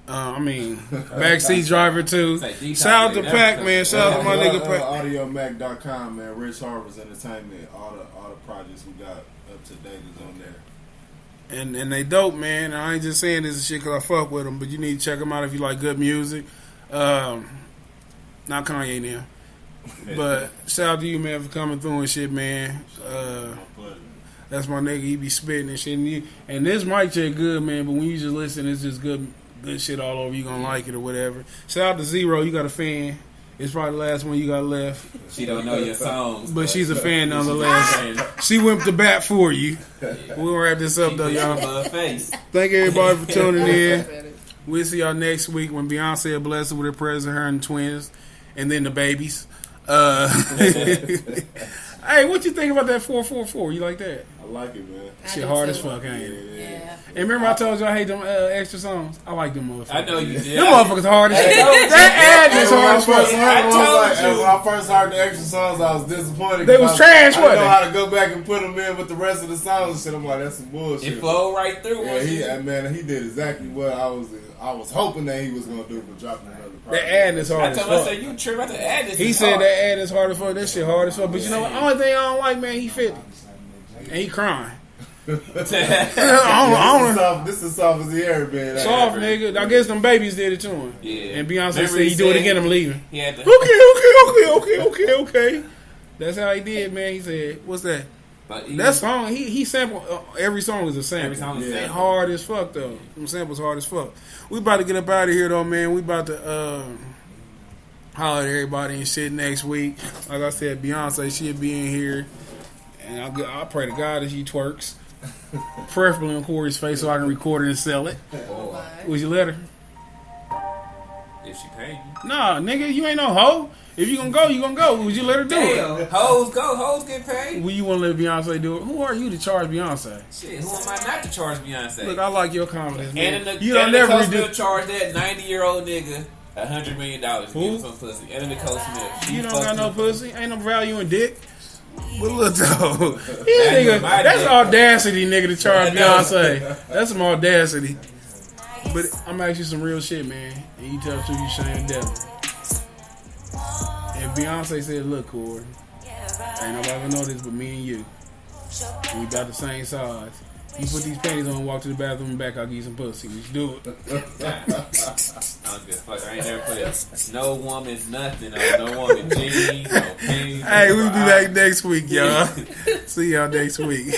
Backseat Driver too. Shout out to Pac, man. Shout out to my nigga Pac. AudioMac.com, man. Rich Harvest Entertainment. All the projects we got up to date is on there. And they dope, man. I ain't just saying this shit because I fuck with them, but you need to check them out if you like good music. Not Kanye now. But shout out to you, man, for coming through and shit, man. That's my nigga. He be spitting and shit. And this mic check good, man, but when you just listen, it's just good shit all over. You gonna like it or whatever. Shout out to Zero. You got a fan. It's probably the last one you got left. She don't know your songs, but she's a fan nonetheless. She went to bat for you. We'll wrap this up, though, y'all. Thank everybody for tuning in. We'll see y'all next week when Beyonce will bless her with her present, her and the twins, and then the babies. Hey, what you think about that 444? You like that? I like it, man. I Shit do hard too. as fuck, ain't it? Yeah. And remember I told you I hate them extra songs? I like them motherfuckers. I know you did. Them motherfuckers hard as shit. That ad is When I hard as first fuck. heard them, I was like, told you. when I first heard the extra songs, I was disappointed. They 'cause was trash, I wasn't know they? how to go back and put them in with the rest of the songs and shit. I'm like, that's some bullshit. It flowed right through. Yeah, he did exactly what I was hoping that he was gonna do for dropping another project. That ad is hard I as told him, I fuck. said, you trip about to add this. He is said hard. that ad is hard as fuck. That shit hard as fuck. But you know what? Only thing I don't like, man, he 50. And he crying. I don't This is soft as the air, man. Soft, nigga. I guess them babies did it to him. Yeah. And Beyonce Remember said, he you do it said again, I'm leaving. He had to, Okay. That's how he did, man. He said, what's that? but That song, he sampled, every song is a sample. Every song is a They sample. hard as fuck, though. Them samples hard as fuck. We about to get up out of here, though, man. We about to holler at everybody and shit next week. Like I said, Beyonce, she'll be in here. And I pray to God that she twerks. Preferably on Corey's face so I can record it and sell it. oh, Would you let her? if she paid you. Nah, nigga, you ain't no hoe. If you gonna go, you gonna go. Would you let her do it? Damn, hoes go, hoes get paid. Will you want to let Beyonce do it? Who are you to charge Beyonce? Shit, who am I not to charge Beyonce? Look, I like your confidence, man. and in the, You don't never Nicole Smith redo. charge that 90-year-old nigga $100 million to Who? give him some pussy. And Nicole Smith. She You don't fucked got no him. pussy. Ain't no value in dick. But look, though, Value nigga, in my that's dick. audacity, nigga, to charge I know. Beyonce. That's some audacity. But I'm gonna ask you some real shit, man. And you tell the truth, you shame the devil. And Beyonce said, look, Corey, ain't nobody gonna know this but me and you. We about the same size. You put these panties on and walk to the bathroom and back, I'll give you some pussy. We should do it. I don't give a fuck. I ain't never put no woman's nothing on no woman jeans, no panties. Hey, we'll be back next week, y'all. See y'all next week.